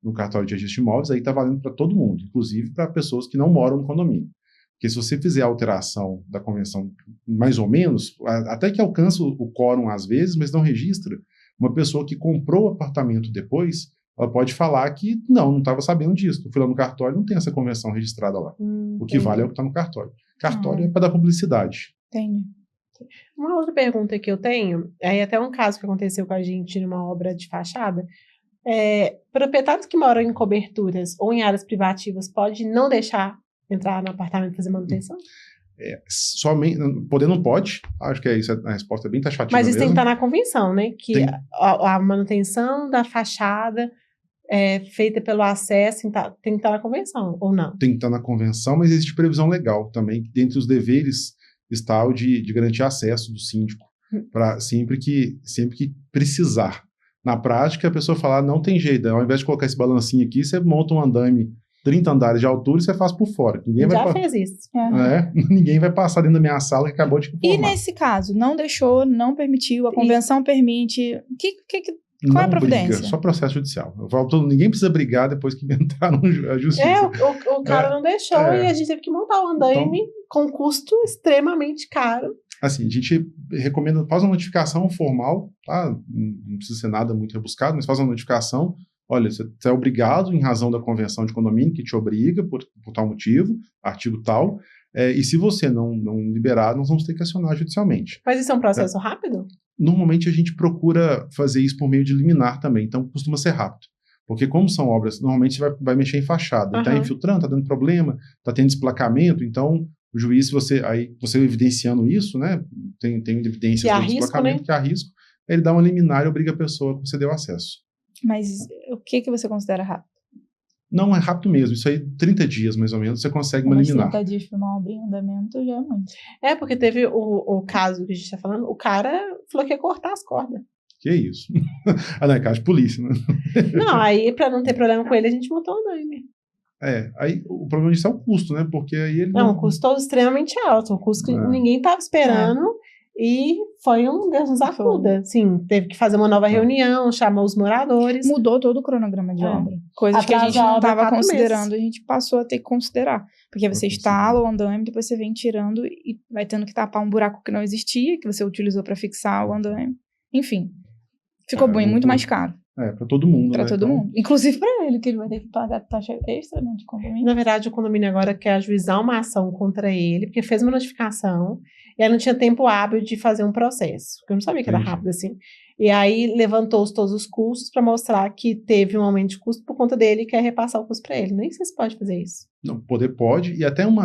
no cartório de registro de imóveis, aí está valendo para todo mundo, inclusive para pessoas que não moram no condomínio. Porque se você fizer a alteração da convenção mais ou menos, até que alcança o quórum às vezes, mas não registra, uma pessoa que comprou o apartamento depois, ela pode falar que não estava sabendo disso. Eu fui lá no cartório, não tem essa convenção registrada lá. O que vale é o que está no cartório. Cartório é para dar publicidade. Entendi. Uma outra pergunta que eu tenho, aí até um caso que aconteceu com a gente numa obra de fachada, proprietários que moram em coberturas ou em áreas privativas pode não deixar entrar no apartamento e fazer manutenção? Somente, poder não pode, acho que a resposta é bem taxativa. Mas isso mesmo. tem que estar na convenção, né? Que a manutenção da fachada feita pelo acesso tem que estar na convenção, ou não? Tem que estar na convenção, mas existe previsão legal também, que dentre os deveres está o de garantir acesso do síndico, para sempre que precisar. Na prática, a pessoa fala, não tem jeito, ao invés de colocar esse balancinho aqui, você monta um andame 30 andares de altura e você faz por fora. Fez isso. Ninguém vai passar dentro da minha sala que acabou de informar. E nesse caso, não deixou, não permitiu, a convenção permite, qual é a providência? Briga, só processo judicial. Eu falo, ninguém precisa brigar depois que inventaram a justiça. O cara não deixou e a gente teve que montar o andaime com custo extremamente caro. Assim, a gente recomenda, faz uma notificação formal, tá? Não precisa ser nada muito rebuscado, mas faz uma notificação. Olha, você é obrigado em razão da convenção de condomínio, que te obriga por tal motivo, artigo tal, e se você não liberar, nós vamos ter que acionar judicialmente. Mas isso é um processo rápido? Normalmente a gente procura fazer isso por meio de liminar também, então costuma ser rápido. Porque como são obras, normalmente você vai mexer em fachada, está infiltrando, está dando problema, está tendo desplacamento, então o juiz, você evidenciando isso, né, tem evidências do desplacamento, que há risco, ele dá uma liminar e obriga a pessoa a conceder o acesso. Mas o que você considera rápido? Não, é rápido mesmo. Isso aí, 30 dias, mais ou menos, você consegue uma liminar. 30 dias para uma obra em andamento já é muito. Porque teve o caso que a gente está falando, o cara falou que ia cortar as cordas. Que isso? Não, é caso de polícia, né? Não, aí para não ter problema com ele, a gente montou o andaime. Aí o problema disso é o custo, né? Porque aí ele um custo extremamente alto, um custo que ninguém estava esperando. E foi um Deus nos acuda. Sim, teve que fazer uma nova reunião, chamou os moradores. Mudou todo o cronograma de obra. Coisas que a gente não estava considerando, a gente passou a ter que considerar. Porque você instala o andaime, depois você vem tirando e vai tendo que tapar um buraco que não existia, que você utilizou para fixar o andaime. Enfim, ficou muito mais caro. Para todo mundo. Para todo mundo. Inclusive para ele, que ele vai ter que pagar taxa extra, né, de condomínio. Na verdade, o condomínio agora quer ajuizar uma ação contra ele, porque fez uma notificação e aí não tinha tempo hábil de fazer um processo. Porque eu não sabia que era rápido assim. E aí levantou todos os custos para mostrar que teve um aumento de custo por conta dele e quer repassar o custo para ele. Nem sei se pode fazer isso. Não, poder pode. E até um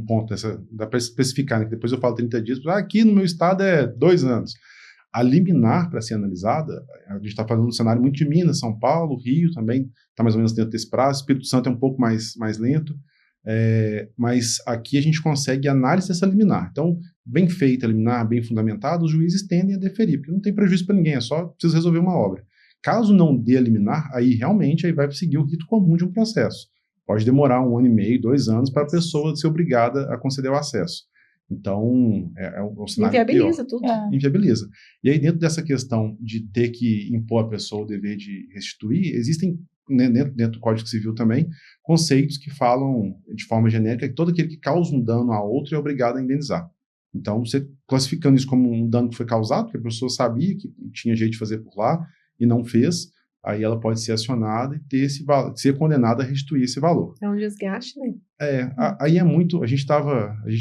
ponto, dá para especificar, né, que depois eu falo 30 dias, aqui no meu estado é 2 anos. A liminar, para ser analisada, a gente está falando um cenário muito de Minas, São Paulo, Rio também, está mais ou menos dentro desse prazo, Espírito Santo é um pouco mais lento, mas aqui a gente consegue análise dessa liminar. Então, bem feita a liminar, bem fundamentada, os juízes tendem a deferir, porque não tem prejuízo para ninguém, é só precisa resolver uma obra. Caso não dê a liminar, aí realmente vai seguir o rito comum de um processo. Pode demorar 1 ano e meio, 2 anos, para a pessoa ser obrigada a conceder o acesso. Então, é um cenário inviabiliza pior. tudo. Inviabiliza. E aí, dentro dessa questão de ter que impor à pessoa o dever de restituir, existem dentro do Código Civil também, conceitos que falam de forma genérica que todo aquele que causa um dano a outro é obrigado a indenizar. Então, você classificando isso como um dano que foi causado, porque a pessoa sabia que tinha jeito de fazer por lá e não fez, aí ela pode ser acionada e ser condenada a restituir esse valor. É um desgaste, né? Aí é muito... A gente,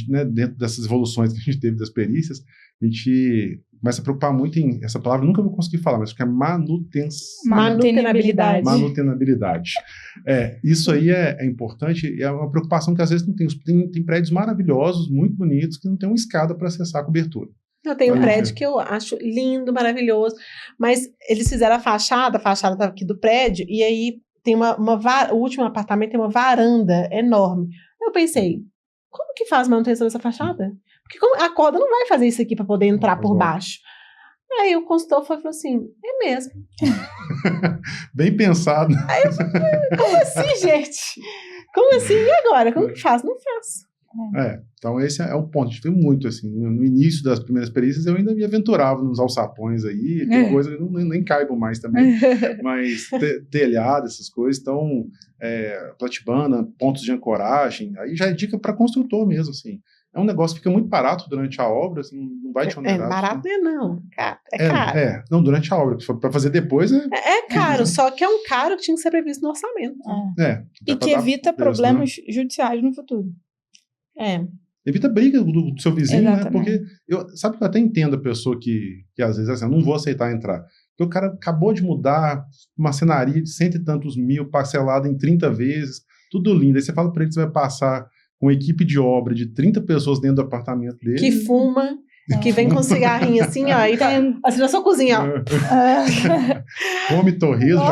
né, dentro dessas evoluções que a gente teve das perícias, a gente começa a preocupar muito em... Essa palavra eu nunca vou conseguir falar, mas que é manutenabilidade. Manutenabilidade. Isso aí é importante, e é uma preocupação que às vezes não tem. Tem prédios maravilhosos, muito bonitos, que não tem uma escada para acessar a cobertura. Eu tenho um prédio que eu acho lindo, maravilhoso, mas eles fizeram a fachada tá aqui do prédio, e aí tem o último apartamento tem uma varanda enorme. Eu pensei, como que faz manutenção dessa fachada? Porque a corda não vai fazer isso aqui para poder entrar por baixo. Aí o consultor falou assim, é mesmo. Bem pensado. Aí eu falei, como assim, gente? Como assim? E agora? Como que faz? Não faço. Então esse é o ponto. A gente vê muito, assim, no início das primeiras perícias eu ainda me aventurava nos alçapões aí, tem coisa que nem caibam mais também, mas telhado, essas coisas, então platibana, pontos de ancoragem, aí já é dica para construtor mesmo, assim. É um negócio que fica muito barato durante a obra, assim, não vai te onerar. Barato não, é caro. Não, durante a obra, para fazer depois é caro, só que é um caro que tinha que ser previsto no orçamento. E que evita problemas judiciais no futuro. Evita briga do seu vizinho, exatamente. Né? Porque, sabe que eu até entendo a pessoa que às vezes assim, eu não vou aceitar entrar. Porque o cara acabou de mudar uma cenaria de 100 e tantos mil, parcelado em 30 vezes, tudo lindo. Aí você fala para ele que você vai passar com uma equipe de obra de 30 pessoas dentro do apartamento dele. Que fuma, que vem com cigarrinho assim, ó, e assim na sua cozinha, ó. Come torresmo,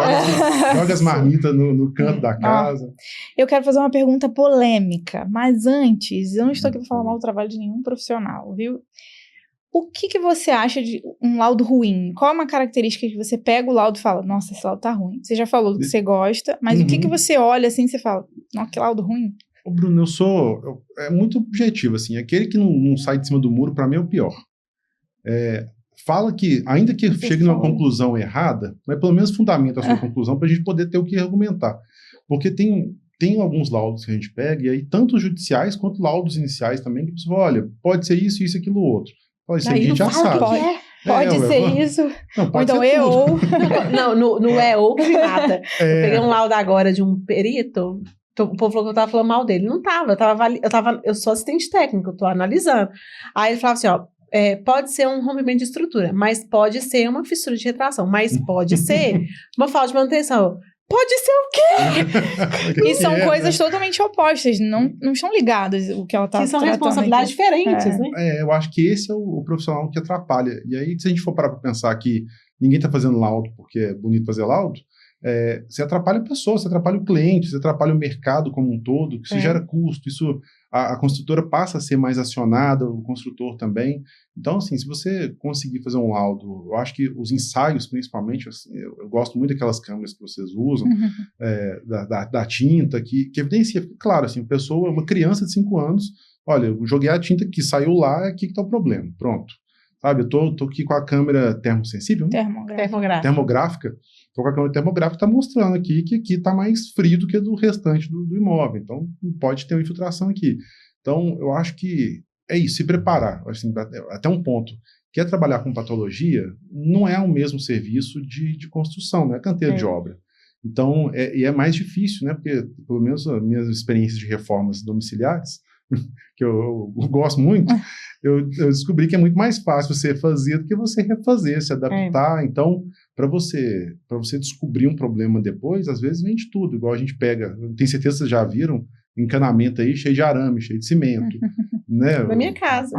joga as marmitas no canto da casa. Eu quero fazer uma pergunta polêmica, mas antes, eu não estou aqui para falar mal do trabalho de nenhum profissional, viu? O que você acha de um laudo ruim? Qual é uma característica que você pega o laudo e fala, nossa, esse laudo tá ruim? Você já falou do que você gosta, mas o que você olha assim e você fala, nossa, que laudo ruim? Bruno, é muito objetivo, assim, aquele que não sai de cima do muro, para mim é o pior. Fala que, ainda que chegue numa conclusão errada, mas pelo menos fundamenta a sua conclusão para a gente poder ter o que argumentar. Porque tem alguns laudos que a gente pega, e aí tanto judiciais quanto laudos iniciais também, que você fala, olha, pode ser isso, isso, e aquilo outro. Fala, isso aí a gente já sabe. Pode ser isso. Não, pode ou então ser ou. No ou que me mata. Eu peguei um laudo agora de um perito. O povo falou que eu tava falando mal dele. Não tava, eu sou assistente técnico, eu tô analisando. Aí ele falava assim, ó, pode ser um rompimento de estrutura, mas pode ser uma fissura de retração, mas pode ser uma falta de manutenção. Pode ser o quê? E são coisas totalmente opostas, não estão ligadas o que ela tá são responsabilidades diferentes, né? Eu acho que esse é o profissional que atrapalha. E aí, se a gente for parar para pensar que ninguém tá fazendo laudo porque é bonito fazer laudo, você atrapalha a pessoa, você atrapalha o cliente, você atrapalha o mercado como um todo, que isso gera custo, isso a construtora passa a ser mais acionada, o construtor também. Então, assim, se você conseguir fazer um laudo, eu acho que os ensaios, principalmente, assim, eu gosto muito daquelas câmeras que vocês usam, da tinta, que evidencia, claro, assim, uma criança de 5 anos, olha, eu joguei a tinta que saiu lá, aqui que tá o problema, pronto. Sabe, eu tô aqui com a câmera termosensível, termográfica. Tô com a câmera termográfica, está mostrando aqui que aqui está mais frio do que do restante do imóvel. Então, pode ter uma infiltração aqui. Então, eu acho que é isso, se preparar. Assim, até um ponto. Quer trabalhar com patologia, não é o mesmo serviço de construção, não é canteiro de obra. Então, é mais difícil, né? Porque, pelo menos, as minhas experiências de reformas domiciliares, que eu gosto muito, eu descobri que é muito mais fácil você fazer do que você refazer, se adaptar. Então, para você descobrir um problema depois, às vezes vem de tudo, igual a gente pega, eu tenho certeza que vocês já viram, encanamento aí cheio de arame, cheio de cimento. Né? Na minha casa.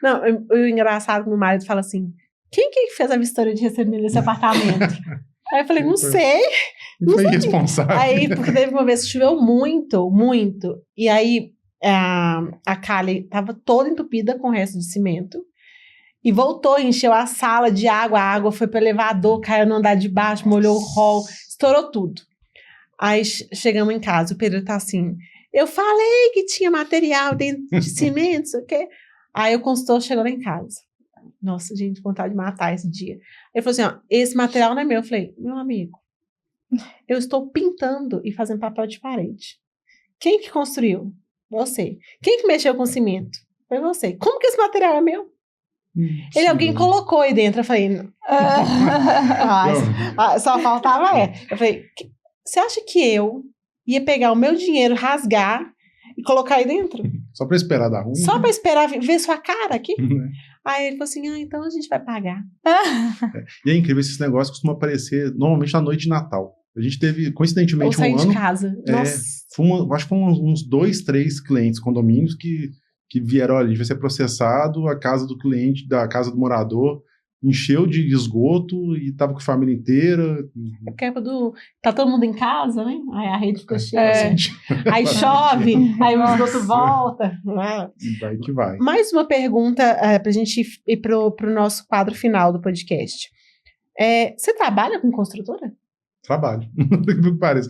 Não, o engraçado, meu marido fala assim, quem que fez a vistoria de recebimento desse apartamento? Aí eu falei, não sei. Foi irresponsável. Aí, porque teve uma vez que choveu muito, muito, e aí a calha estava toda entupida com o resto de cimento, e voltou, encheu a sala de água, a água foi para o elevador, caiu no andar de baixo, molhou o hall, estourou tudo. Aí chegamos em casa, o Pedro tá assim, eu falei que tinha material dentro de cimento, sei o quê. Aí o consultor chegou lá em casa. Nossa, gente, vontade de matar esse dia. Ele falou assim, ó, esse material não é meu. Eu falei, meu amigo, Eu estou pintando e fazendo papel de parede. Quem que construiu? Você. Quem que mexeu com cimento? Foi você. Como que esse material é meu? Alguém colocou aí dentro. Eu falei, só faltava Eu falei, você acha que eu ia pegar o meu dinheiro, rasgar e colocar aí dentro? Só pra esperar dar ruim? Só pra esperar ver sua cara aqui? Aí ele falou assim, então a gente vai pagar. E é incrível, esses negócios costumam aparecer normalmente na noite de Natal. A gente teve, coincidentemente, um ano... de casa. Nossa. Acho que foram uns 2, 3 clientes, condomínios, que vieram, olha, a gente vai ser processado, a casa do cliente, da casa do morador, encheu de esgoto e tava com a família inteira. É porque tá todo mundo em casa, né? Aí a rede fica cheia. Aí chove, aí o esgoto volta. Vai que vai. Mais uma pergunta pra gente ir pro nosso quadro final do podcast. Você trabalha com construtora? Trabalho. Que parece.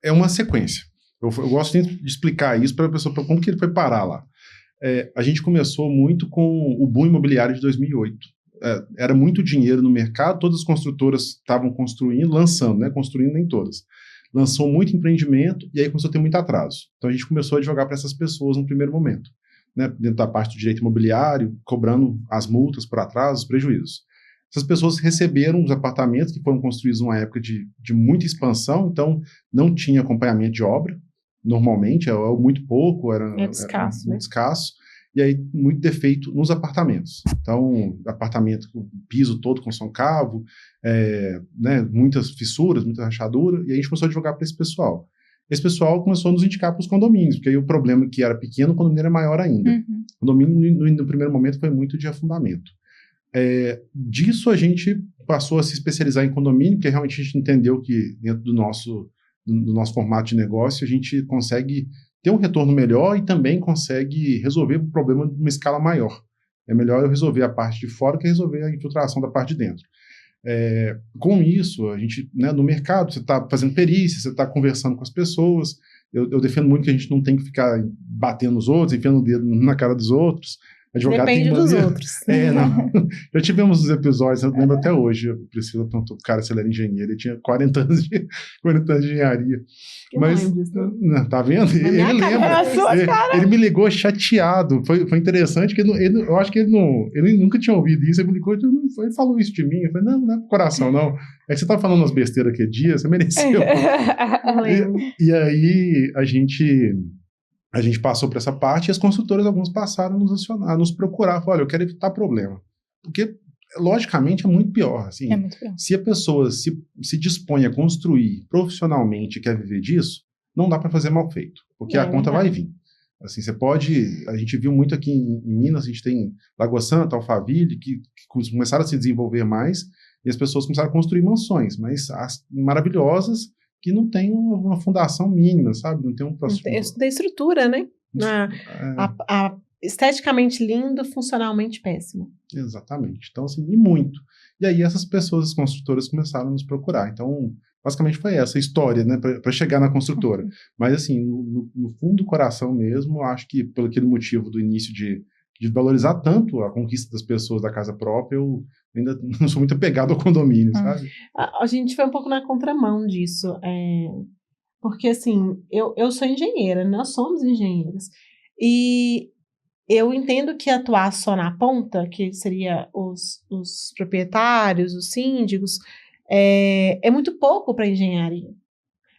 É uma sequência. Eu gosto sempre de explicar isso para a pessoa, como que ele foi parar lá. A gente começou muito com o boom imobiliário de 2008. Era muito dinheiro no mercado, todas as construtoras estavam construindo, lançando, né? Construindo nem todas. Lançou muito empreendimento e aí começou a ter muito atraso. Então a gente começou a advogar para essas pessoas no primeiro momento, né? Dentro da parte do direito imobiliário, cobrando as multas por atraso, os prejuízos. Essas pessoas receberam os apartamentos que foram construídos numa época de muita expansão, então não tinha acompanhamento de obra, normalmente, muito pouco, era escasso, muito escasso, e aí muito defeito nos apartamentos. Então, apartamento com piso todo com concavo, né, muitas fissuras, muita rachadura, e a gente começou a advogar para esse pessoal. Esse pessoal começou a nos indicar para os condomínios, porque aí o problema que era pequeno, o condomínio era maior ainda. O condomínio, no primeiro momento, foi muito de afundamento. Disso a gente passou a se especializar em condomínio, porque realmente a gente entendeu que dentro do nosso formato de negócio a gente consegue ter um retorno melhor e também consegue resolver o problema de uma escala maior. É melhor eu resolver a parte de fora que resolver a infiltração da parte de dentro. Com isso, a gente, né, no mercado, você está fazendo perícia, você está conversando com as pessoas. Eu defendo muito que a gente não tem que ficar batendo nos outros, enfiando o dedo na cara dos outros. Depende dos outros. Não. Já tivemos uns episódios, eu lembro até hoje, a Priscila perguntou pro cara se ele era engenheiro, ele tinha 40 anos de engenharia. Mas, não, tá vendo? Ele lembra. Ele me ligou chateado. Foi interessante, que eu acho que ele nunca tinha ouvido isso. Ele me ligou, ele falou isso de mim. Eu falei, não é pro coração, não. É que você tava falando umas besteiras aquele dia, você mereceu. E aí, a gente passou por essa parte e as construtoras, algumas passaram a nos procurar. Falaram, olha, eu quero evitar problema. Porque, logicamente, é muito pior. Assim, muito pior. Se a pessoa se dispõe a construir profissionalmente e quer viver disso, não dá para fazer mal feito. Porque a conta vai vir. Assim, a gente viu muito aqui em Minas, a gente tem Lagoa Santa, Alphaville, que começaram a se desenvolver mais e as pessoas começaram a construir mansões, mas maravilhosas, que não tem uma fundação mínima, sabe? Não tem um processo. Tem estrutura, né? Esteticamente lindo, funcionalmente péssimo. Exatamente. Então, assim, e muito. E aí essas pessoas, as construtoras, começaram a nos procurar. Então, basicamente foi essa a história, né? Para chegar na construtora. Mas, assim, no fundo do coração mesmo, eu acho que pelo aquele motivo do início de valorizar tanto a conquista das pessoas da casa própria, eu ainda não sou muito apegado ao condomínio, sabe? A gente foi um pouco na contramão disso. Porque, assim, eu sou engenheira, nós somos engenheiras. E eu entendo que atuar só na ponta, que seria os proprietários, os síndicos, é muito pouco para engenharia.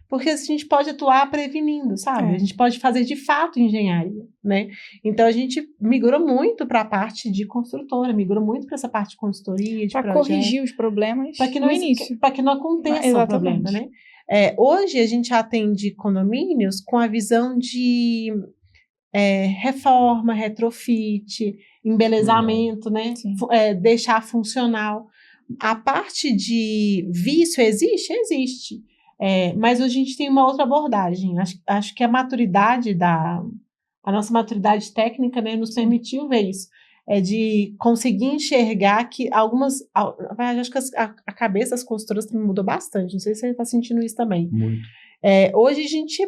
Porque a gente pode atuar prevenindo, sabe? A gente pode fazer de fato engenharia, né? Então a gente migrou muito para a parte de construtora, migrou muito para essa parte de consultoria, de projeto. Para corrigir os problemas no início. Para que não aconteça o problema, né? Hoje a gente atende condomínios com a visão de reforma, retrofit, embelezamento, né? Deixar funcional. A parte de vício existe. Mas hoje a gente tem uma outra abordagem. Acho que a nossa maturidade técnica, né, nos permitiu ver isso. De conseguir enxergar que acho que a cabeça das consultoras mudou bastante. Não sei se você está sentindo isso também. Muito. Hoje a gente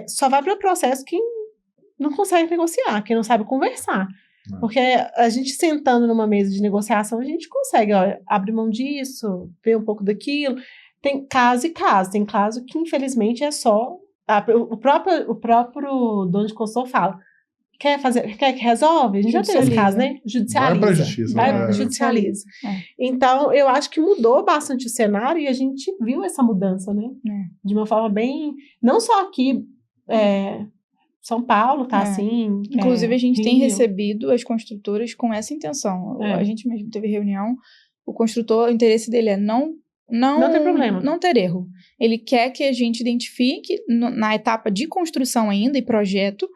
só vai para o processo quem não consegue negociar, quem não sabe conversar. Porque a gente sentando numa mesa de negociação, a gente consegue abrir mão disso, ver um pouco daquilo. tem caso e caso. Tem caso que, infelizmente, é só... O próprio dono de consultor fala, quer que resolve? A gente já teve esse caso, né? Judicializa. Vai pra justiça. Judicializa. Então, eu acho que mudou bastante o cenário e a gente viu essa mudança, né? De uma forma bem... Não só aqui, São Paulo tá assim... Inclusive, a gente Rio. tem recebido as construtoras com essa intenção. A gente mesmo teve reunião, o construtor, o interesse dele é não tem problema. Não ter erro. Ele quer que a gente identifique na etapa de construção ainda e projeto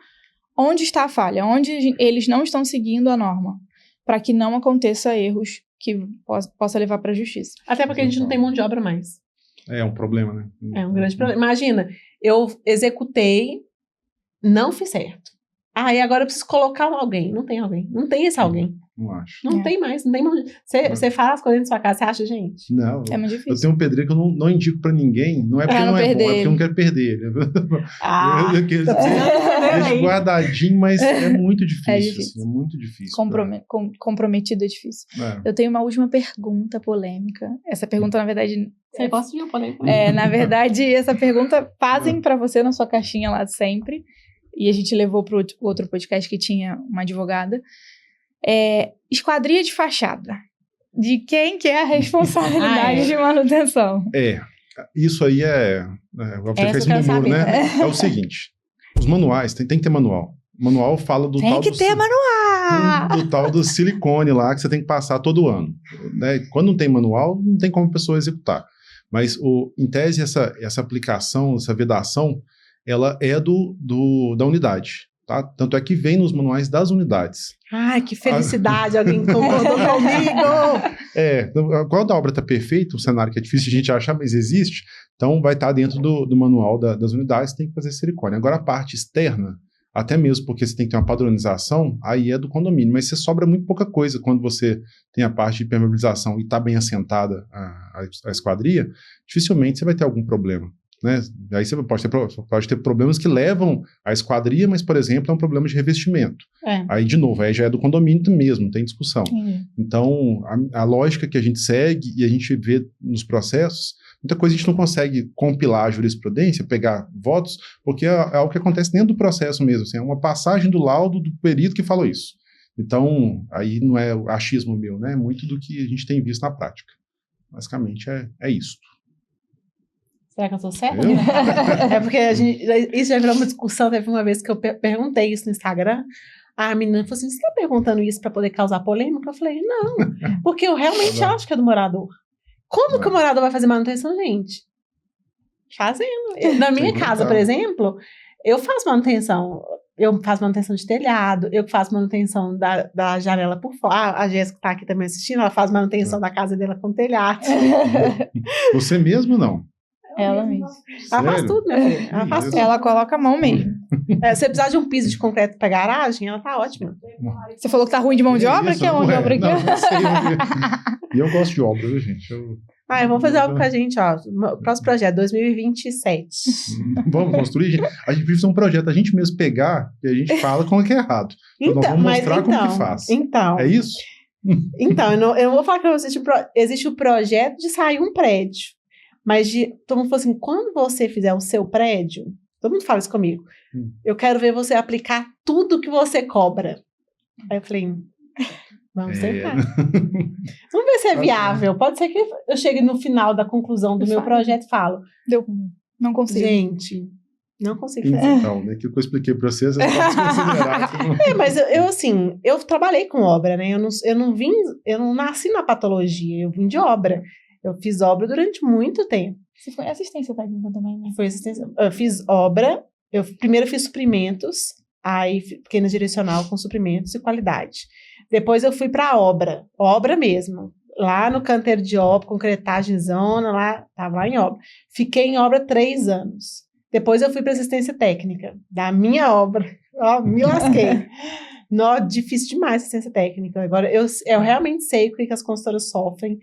onde está a falha, onde eles não estão seguindo a norma, para que não aconteça erros que possa levar para a justiça. Até porque a gente não tem mão de obra mais. É um problema, né? É um grande problema. Imagina, eu executei, não fiz certo. E agora eu preciso colocar alguém. Não tem alguém. Não tem esse alguém. Não acho. Não tem mais. Não tem mão. Você faz as coisas na sua casa, você acha, gente? Não. É muito difícil. Eu tenho um pedreiro que eu não indico pra ninguém. Não é porque não é bom, é porque eu não quero perder ele. Deixa guardadinho, mas é muito difícil. É difícil. Assim, é muito difícil. Comprometido é difícil. Eu tenho uma última pergunta polêmica. Essa pergunta, na verdade... Você gosta de uma polêmica? Na verdade, essa pergunta fazem pra você na sua caixinha lá sempre. E a gente levou para o outro podcast que tinha uma advogada. Esquadria de fachada. De quem que é a responsabilidade de manutenção? Isso aí né? É o seguinte, os manuais, tem que ter manual. O manual fala do tem que ter manual! Do tal do silicone lá, que você tem que passar todo ano. Né? Quando não tem manual, não tem como a pessoa executar. Mas, em tese, essa aplicação, essa vedação, ela é da unidade, tá? Tanto é que vem nos manuais das unidades. Ai, que felicidade, alguém concordou comigo! Quando a obra está perfeita, um cenário que é difícil a gente achar, mas existe, então vai estar dentro do manual das unidades, tem que fazer silicone. Agora a parte externa, até mesmo porque você tem que ter uma padronização, aí é do condomínio, mas você sobra muito pouca coisa quando você tem a parte de permeabilização e está bem assentada a esquadria, dificilmente você vai ter algum problema. Né? Aí você pode ter problemas que levam à esquadria, mas, por exemplo, é um problema de revestimento. Aí, de novo, aí já é do condomínio mesmo, não tem discussão. Então, a lógica que a gente segue e a gente vê nos processos, muita coisa a gente não consegue compilar a jurisprudência, pegar votos, porque é algo que acontece dentro do processo mesmo. Assim, é uma passagem do laudo do perito que falou isso. Então, aí não é achismo meu, né? É muito do que a gente tem visto na prática. Basicamente, é isso. Será que eu sou certa? É porque isso já virou uma discussão. Teve uma vez que eu perguntei isso no Instagram. A menina falou assim, você está perguntando isso para poder causar polêmica? Eu falei, não, porque eu realmente acho que é do morador. Como que o morador vai fazer manutenção, gente? Fazendo. Na minha casa, por exemplo, eu faço manutenção. Eu faço manutenção de telhado, eu faço manutenção da janela por fora. A Jéssica está aqui também assistindo, ela faz manutenção da casa dela com telhado. Você mesmo não? Ela mesma. Ela faz tudo, minha filha. Ela faz tudo. Ela coloca a mão mesmo. Se você precisar de um piso de concreto pra garagem, ela tá ótima. Você falou que tá ruim de mão de obra? Que é mão de obra aqui? Não sei. E eu gosto de obra, viu, gente? Vamos fazer algo com a gente, ó. Próximo projeto, 2027. Vamos construir, gente. A gente precisa de um projeto, a gente mesmo pegar e a gente fala como é que é errado. Então, nós vamos mostrar como que faz. Então. É isso? Então, eu não vou falar que existe o projeto de sair um prédio. Mas todo mundo falou assim, quando você fizer o seu prédio, todo mundo fala isso comigo, eu quero ver você aplicar tudo que você cobra. Aí eu falei, vamos tentar. Vamos ver se é viável. Pode ser que eu chegue no final da conclusão do meu projeto e falo, não consigo. Gente, não consigo fazer. Então, aquilo que eu expliquei para vocês, é para desconsiderar. Mas eu trabalhei com obra, né? Eu não nasci na patologia, eu vim de obra. Eu fiz obra durante muito tempo. Você foi assistência técnica também, né? Foi assistência. Eu fiz obra. Primeiro fiz suprimentos, aí fiquei na direcional com suprimentos e qualidade. Depois eu fui para obra mesmo. Lá no canteiro de obra, concretagem zona, estava lá em obra. Fiquei em obra 3 anos. Depois eu fui para assistência técnica da minha obra. Me lasquei. Difícil demais assistência técnica. Agora eu realmente sei o que as consultoras sofrem.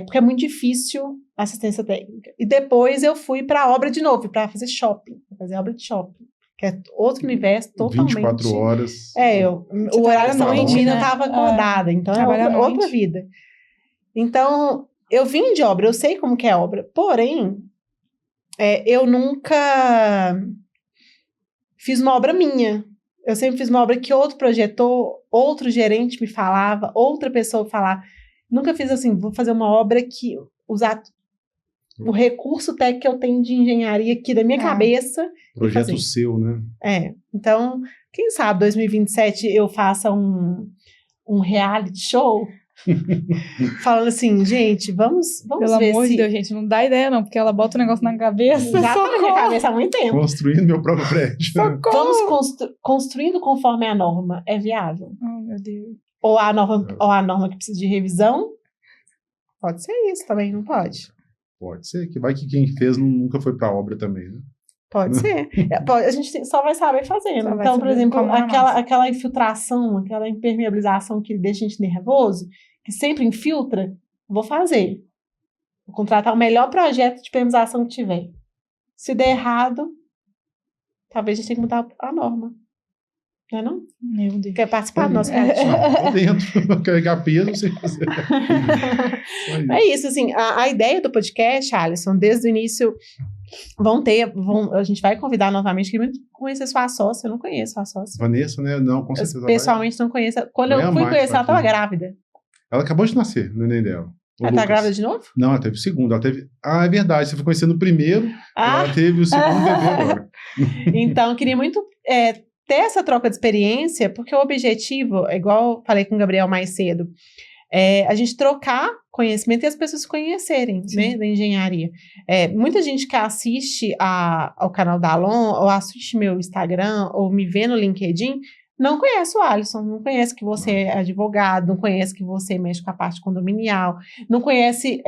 Porque é muito difícil a assistência técnica. E depois eu fui para obra de novo, para fazer shopping, fazer obra de shopping, que é outro universo totalmente. 24 horas. O horário da noite ainda estava acordada, então é outra vida. Então, eu vim de obra, eu sei como que é obra, porém, eu nunca fiz uma obra minha. Eu sempre fiz uma obra que outro projetou, outro gerente me falava, outra pessoa falava. Nunca fiz assim, vou fazer uma obra que usar o recurso técnico que eu tenho de engenharia aqui da minha cabeça. Projeto seu, né? Então, quem sabe 2027 eu faça um reality show falando assim, gente, vamos Pelo ver amor de Deus, gente, não dá ideia não, porque ela bota o negócio na cabeça. Já tá na minha cabeça há muito tempo. Construindo meu próprio prédio. Vamos construindo conforme a norma. É viável? Oh, meu Deus. Ou a norma que precisa de revisão? Pode ser isso também, não pode? Pode ser, que vai que quem fez nunca foi pra obra também, né? Pode ser. A gente só vai saber fazendo. Então, por exemplo, aquela infiltração, aquela impermeabilização que deixa a gente nervoso, que sempre infiltra, vou fazer. Vou contratar o melhor projeto de impermeabilização que tiver. Se der errado, talvez a gente tenha que mudar a norma. Não é não? Meu Deus. Quer participar do nosso reality show? Tô dentro, carregar peso, sem fazer. É isso, assim, a ideia do podcast, Alisson, desde o início, a gente vai convidar novamente, queria muito conhecer sua sócia, eu não conheço a sócia. Vanessa, né? Não, com certeza. Pessoalmente não conheço. Quando eu fui conhecer, ela estava grávida. Ela acabou de nascer, o neném dela. Ela tá grávida de novo? Não, ela teve o segundo. Ela teve... é verdade, você foi conhecendo o primeiro, ela teve o segundo bebê agora. Então, eu queria muito ter essa troca de experiência, porque o objetivo, igual eu falei com o Gabriel mais cedo, é a gente trocar conhecimento e as pessoas se conhecerem, né, da engenharia. Muita gente que assiste ao canal da Alon, ou assiste meu Instagram, ou me vê no LinkedIn, não conhece o Alisson, não conhece que você é advogado, não conhece que você mexe com a parte condominial, não conhece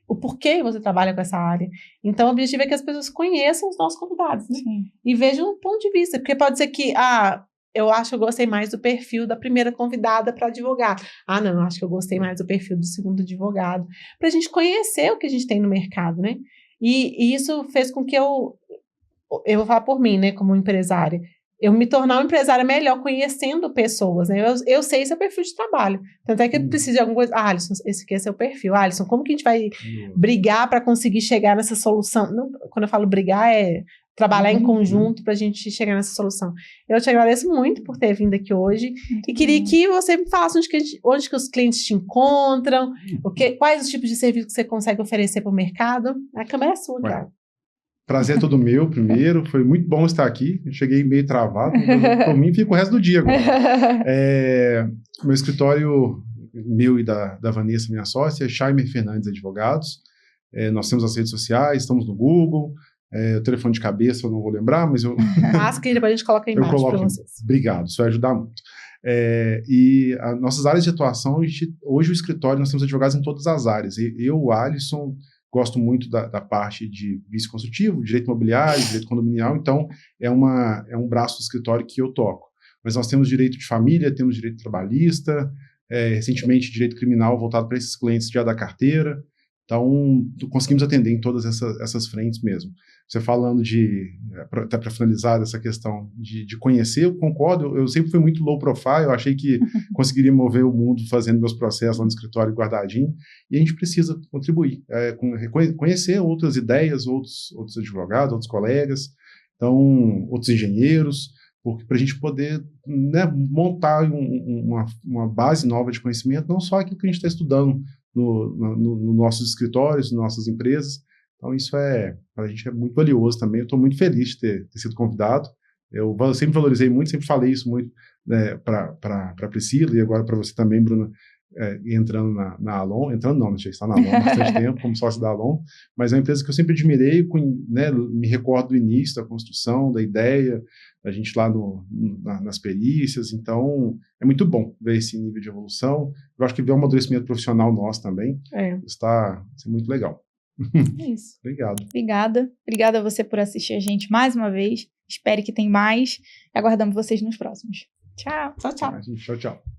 o porquê você trabalha com essa área. Então, o objetivo é que as pessoas conheçam os nossos convidados, né? E vejam o ponto de vista, porque pode ser que, eu acho que eu gostei mais do perfil da primeira convidada para advogar. Não, eu acho que eu gostei mais do perfil do segundo advogado. Para a gente conhecer o que a gente tem no mercado, né? E isso fez com que eu vou falar por mim, né, como empresária, eu me tornar uma empresária melhor conhecendo pessoas, né? Eu sei esse é o perfil de trabalho. Tanto é que eu preciso de alguma coisa. Alisson, esse aqui é seu perfil. Alisson, como que a gente vai brigar para conseguir chegar nessa solução? Não, quando eu falo brigar, é trabalhar em conjunto para a gente chegar nessa solução. Eu te agradeço muito por ter vindo aqui hoje e queria que você me falasse onde que os clientes te encontram, quais os tipos de serviço que você consegue oferecer para o mercado. A câmera é sua, cara. Prazer todo meu, primeiro. Foi muito bom estar aqui. Eu cheguei meio travado. Por mim, fico o resto do dia agora. Meu escritório, meu e da Vanessa, minha sócia, é Scheimer Fernandes Advogados. Nós temos as redes sociais, estamos no Google. O telefone de cabeça eu não vou lembrar, mas eu... que depois a gente coloca aí embaixo para vocês. Obrigado, isso vai ajudar muito. E as nossas áreas de atuação, hoje o escritório, nós temos advogados em todas as áreas. O Alisson... Gosto muito da parte de vício construtivo, direito imobiliário, direito condominial, então é um braço do escritório que eu toco. Mas nós temos direito de família, temos direito trabalhista, recentemente direito criminal voltado para esses clientes já da carteira, então conseguimos atender em todas essas frentes mesmo. Você falando até para finalizar essa questão de conhecer, eu concordo, eu sempre fui muito low profile, eu achei que conseguiria mover o mundo fazendo meus processos lá no escritório guardadinho, e a gente precisa contribuir, conhecer outras ideias, outros advogados, outros colegas, então, outros engenheiros, para a gente poder, né, montar uma base nova de conhecimento, não só aquilo que a gente está estudando nos nossos escritórios, nas nossas empresas. Então, isso para a gente é muito valioso também. Eu estou muito feliz de ter sido convidado. Eu sempre valorizei muito, sempre falei isso muito, né, para a Priscila e agora para você também, Bruna, entrando na Alon. Entrando não, já está na Alon há bastante tempo, como sócio da Alon, mas é uma empresa que eu sempre admirei, né, me recordo do início da construção, da ideia, a gente lá nas perícias. Então, é muito bom ver esse nível de evolução. Eu acho que ver o amadurecimento profissional nosso também está sendo muito legal. É isso. Obrigado. Obrigada a você por assistir a gente mais uma vez. Espero que tenha mais. Aguardamos vocês nos próximos. Tchau. Tchau, tchau. Tchau, tchau.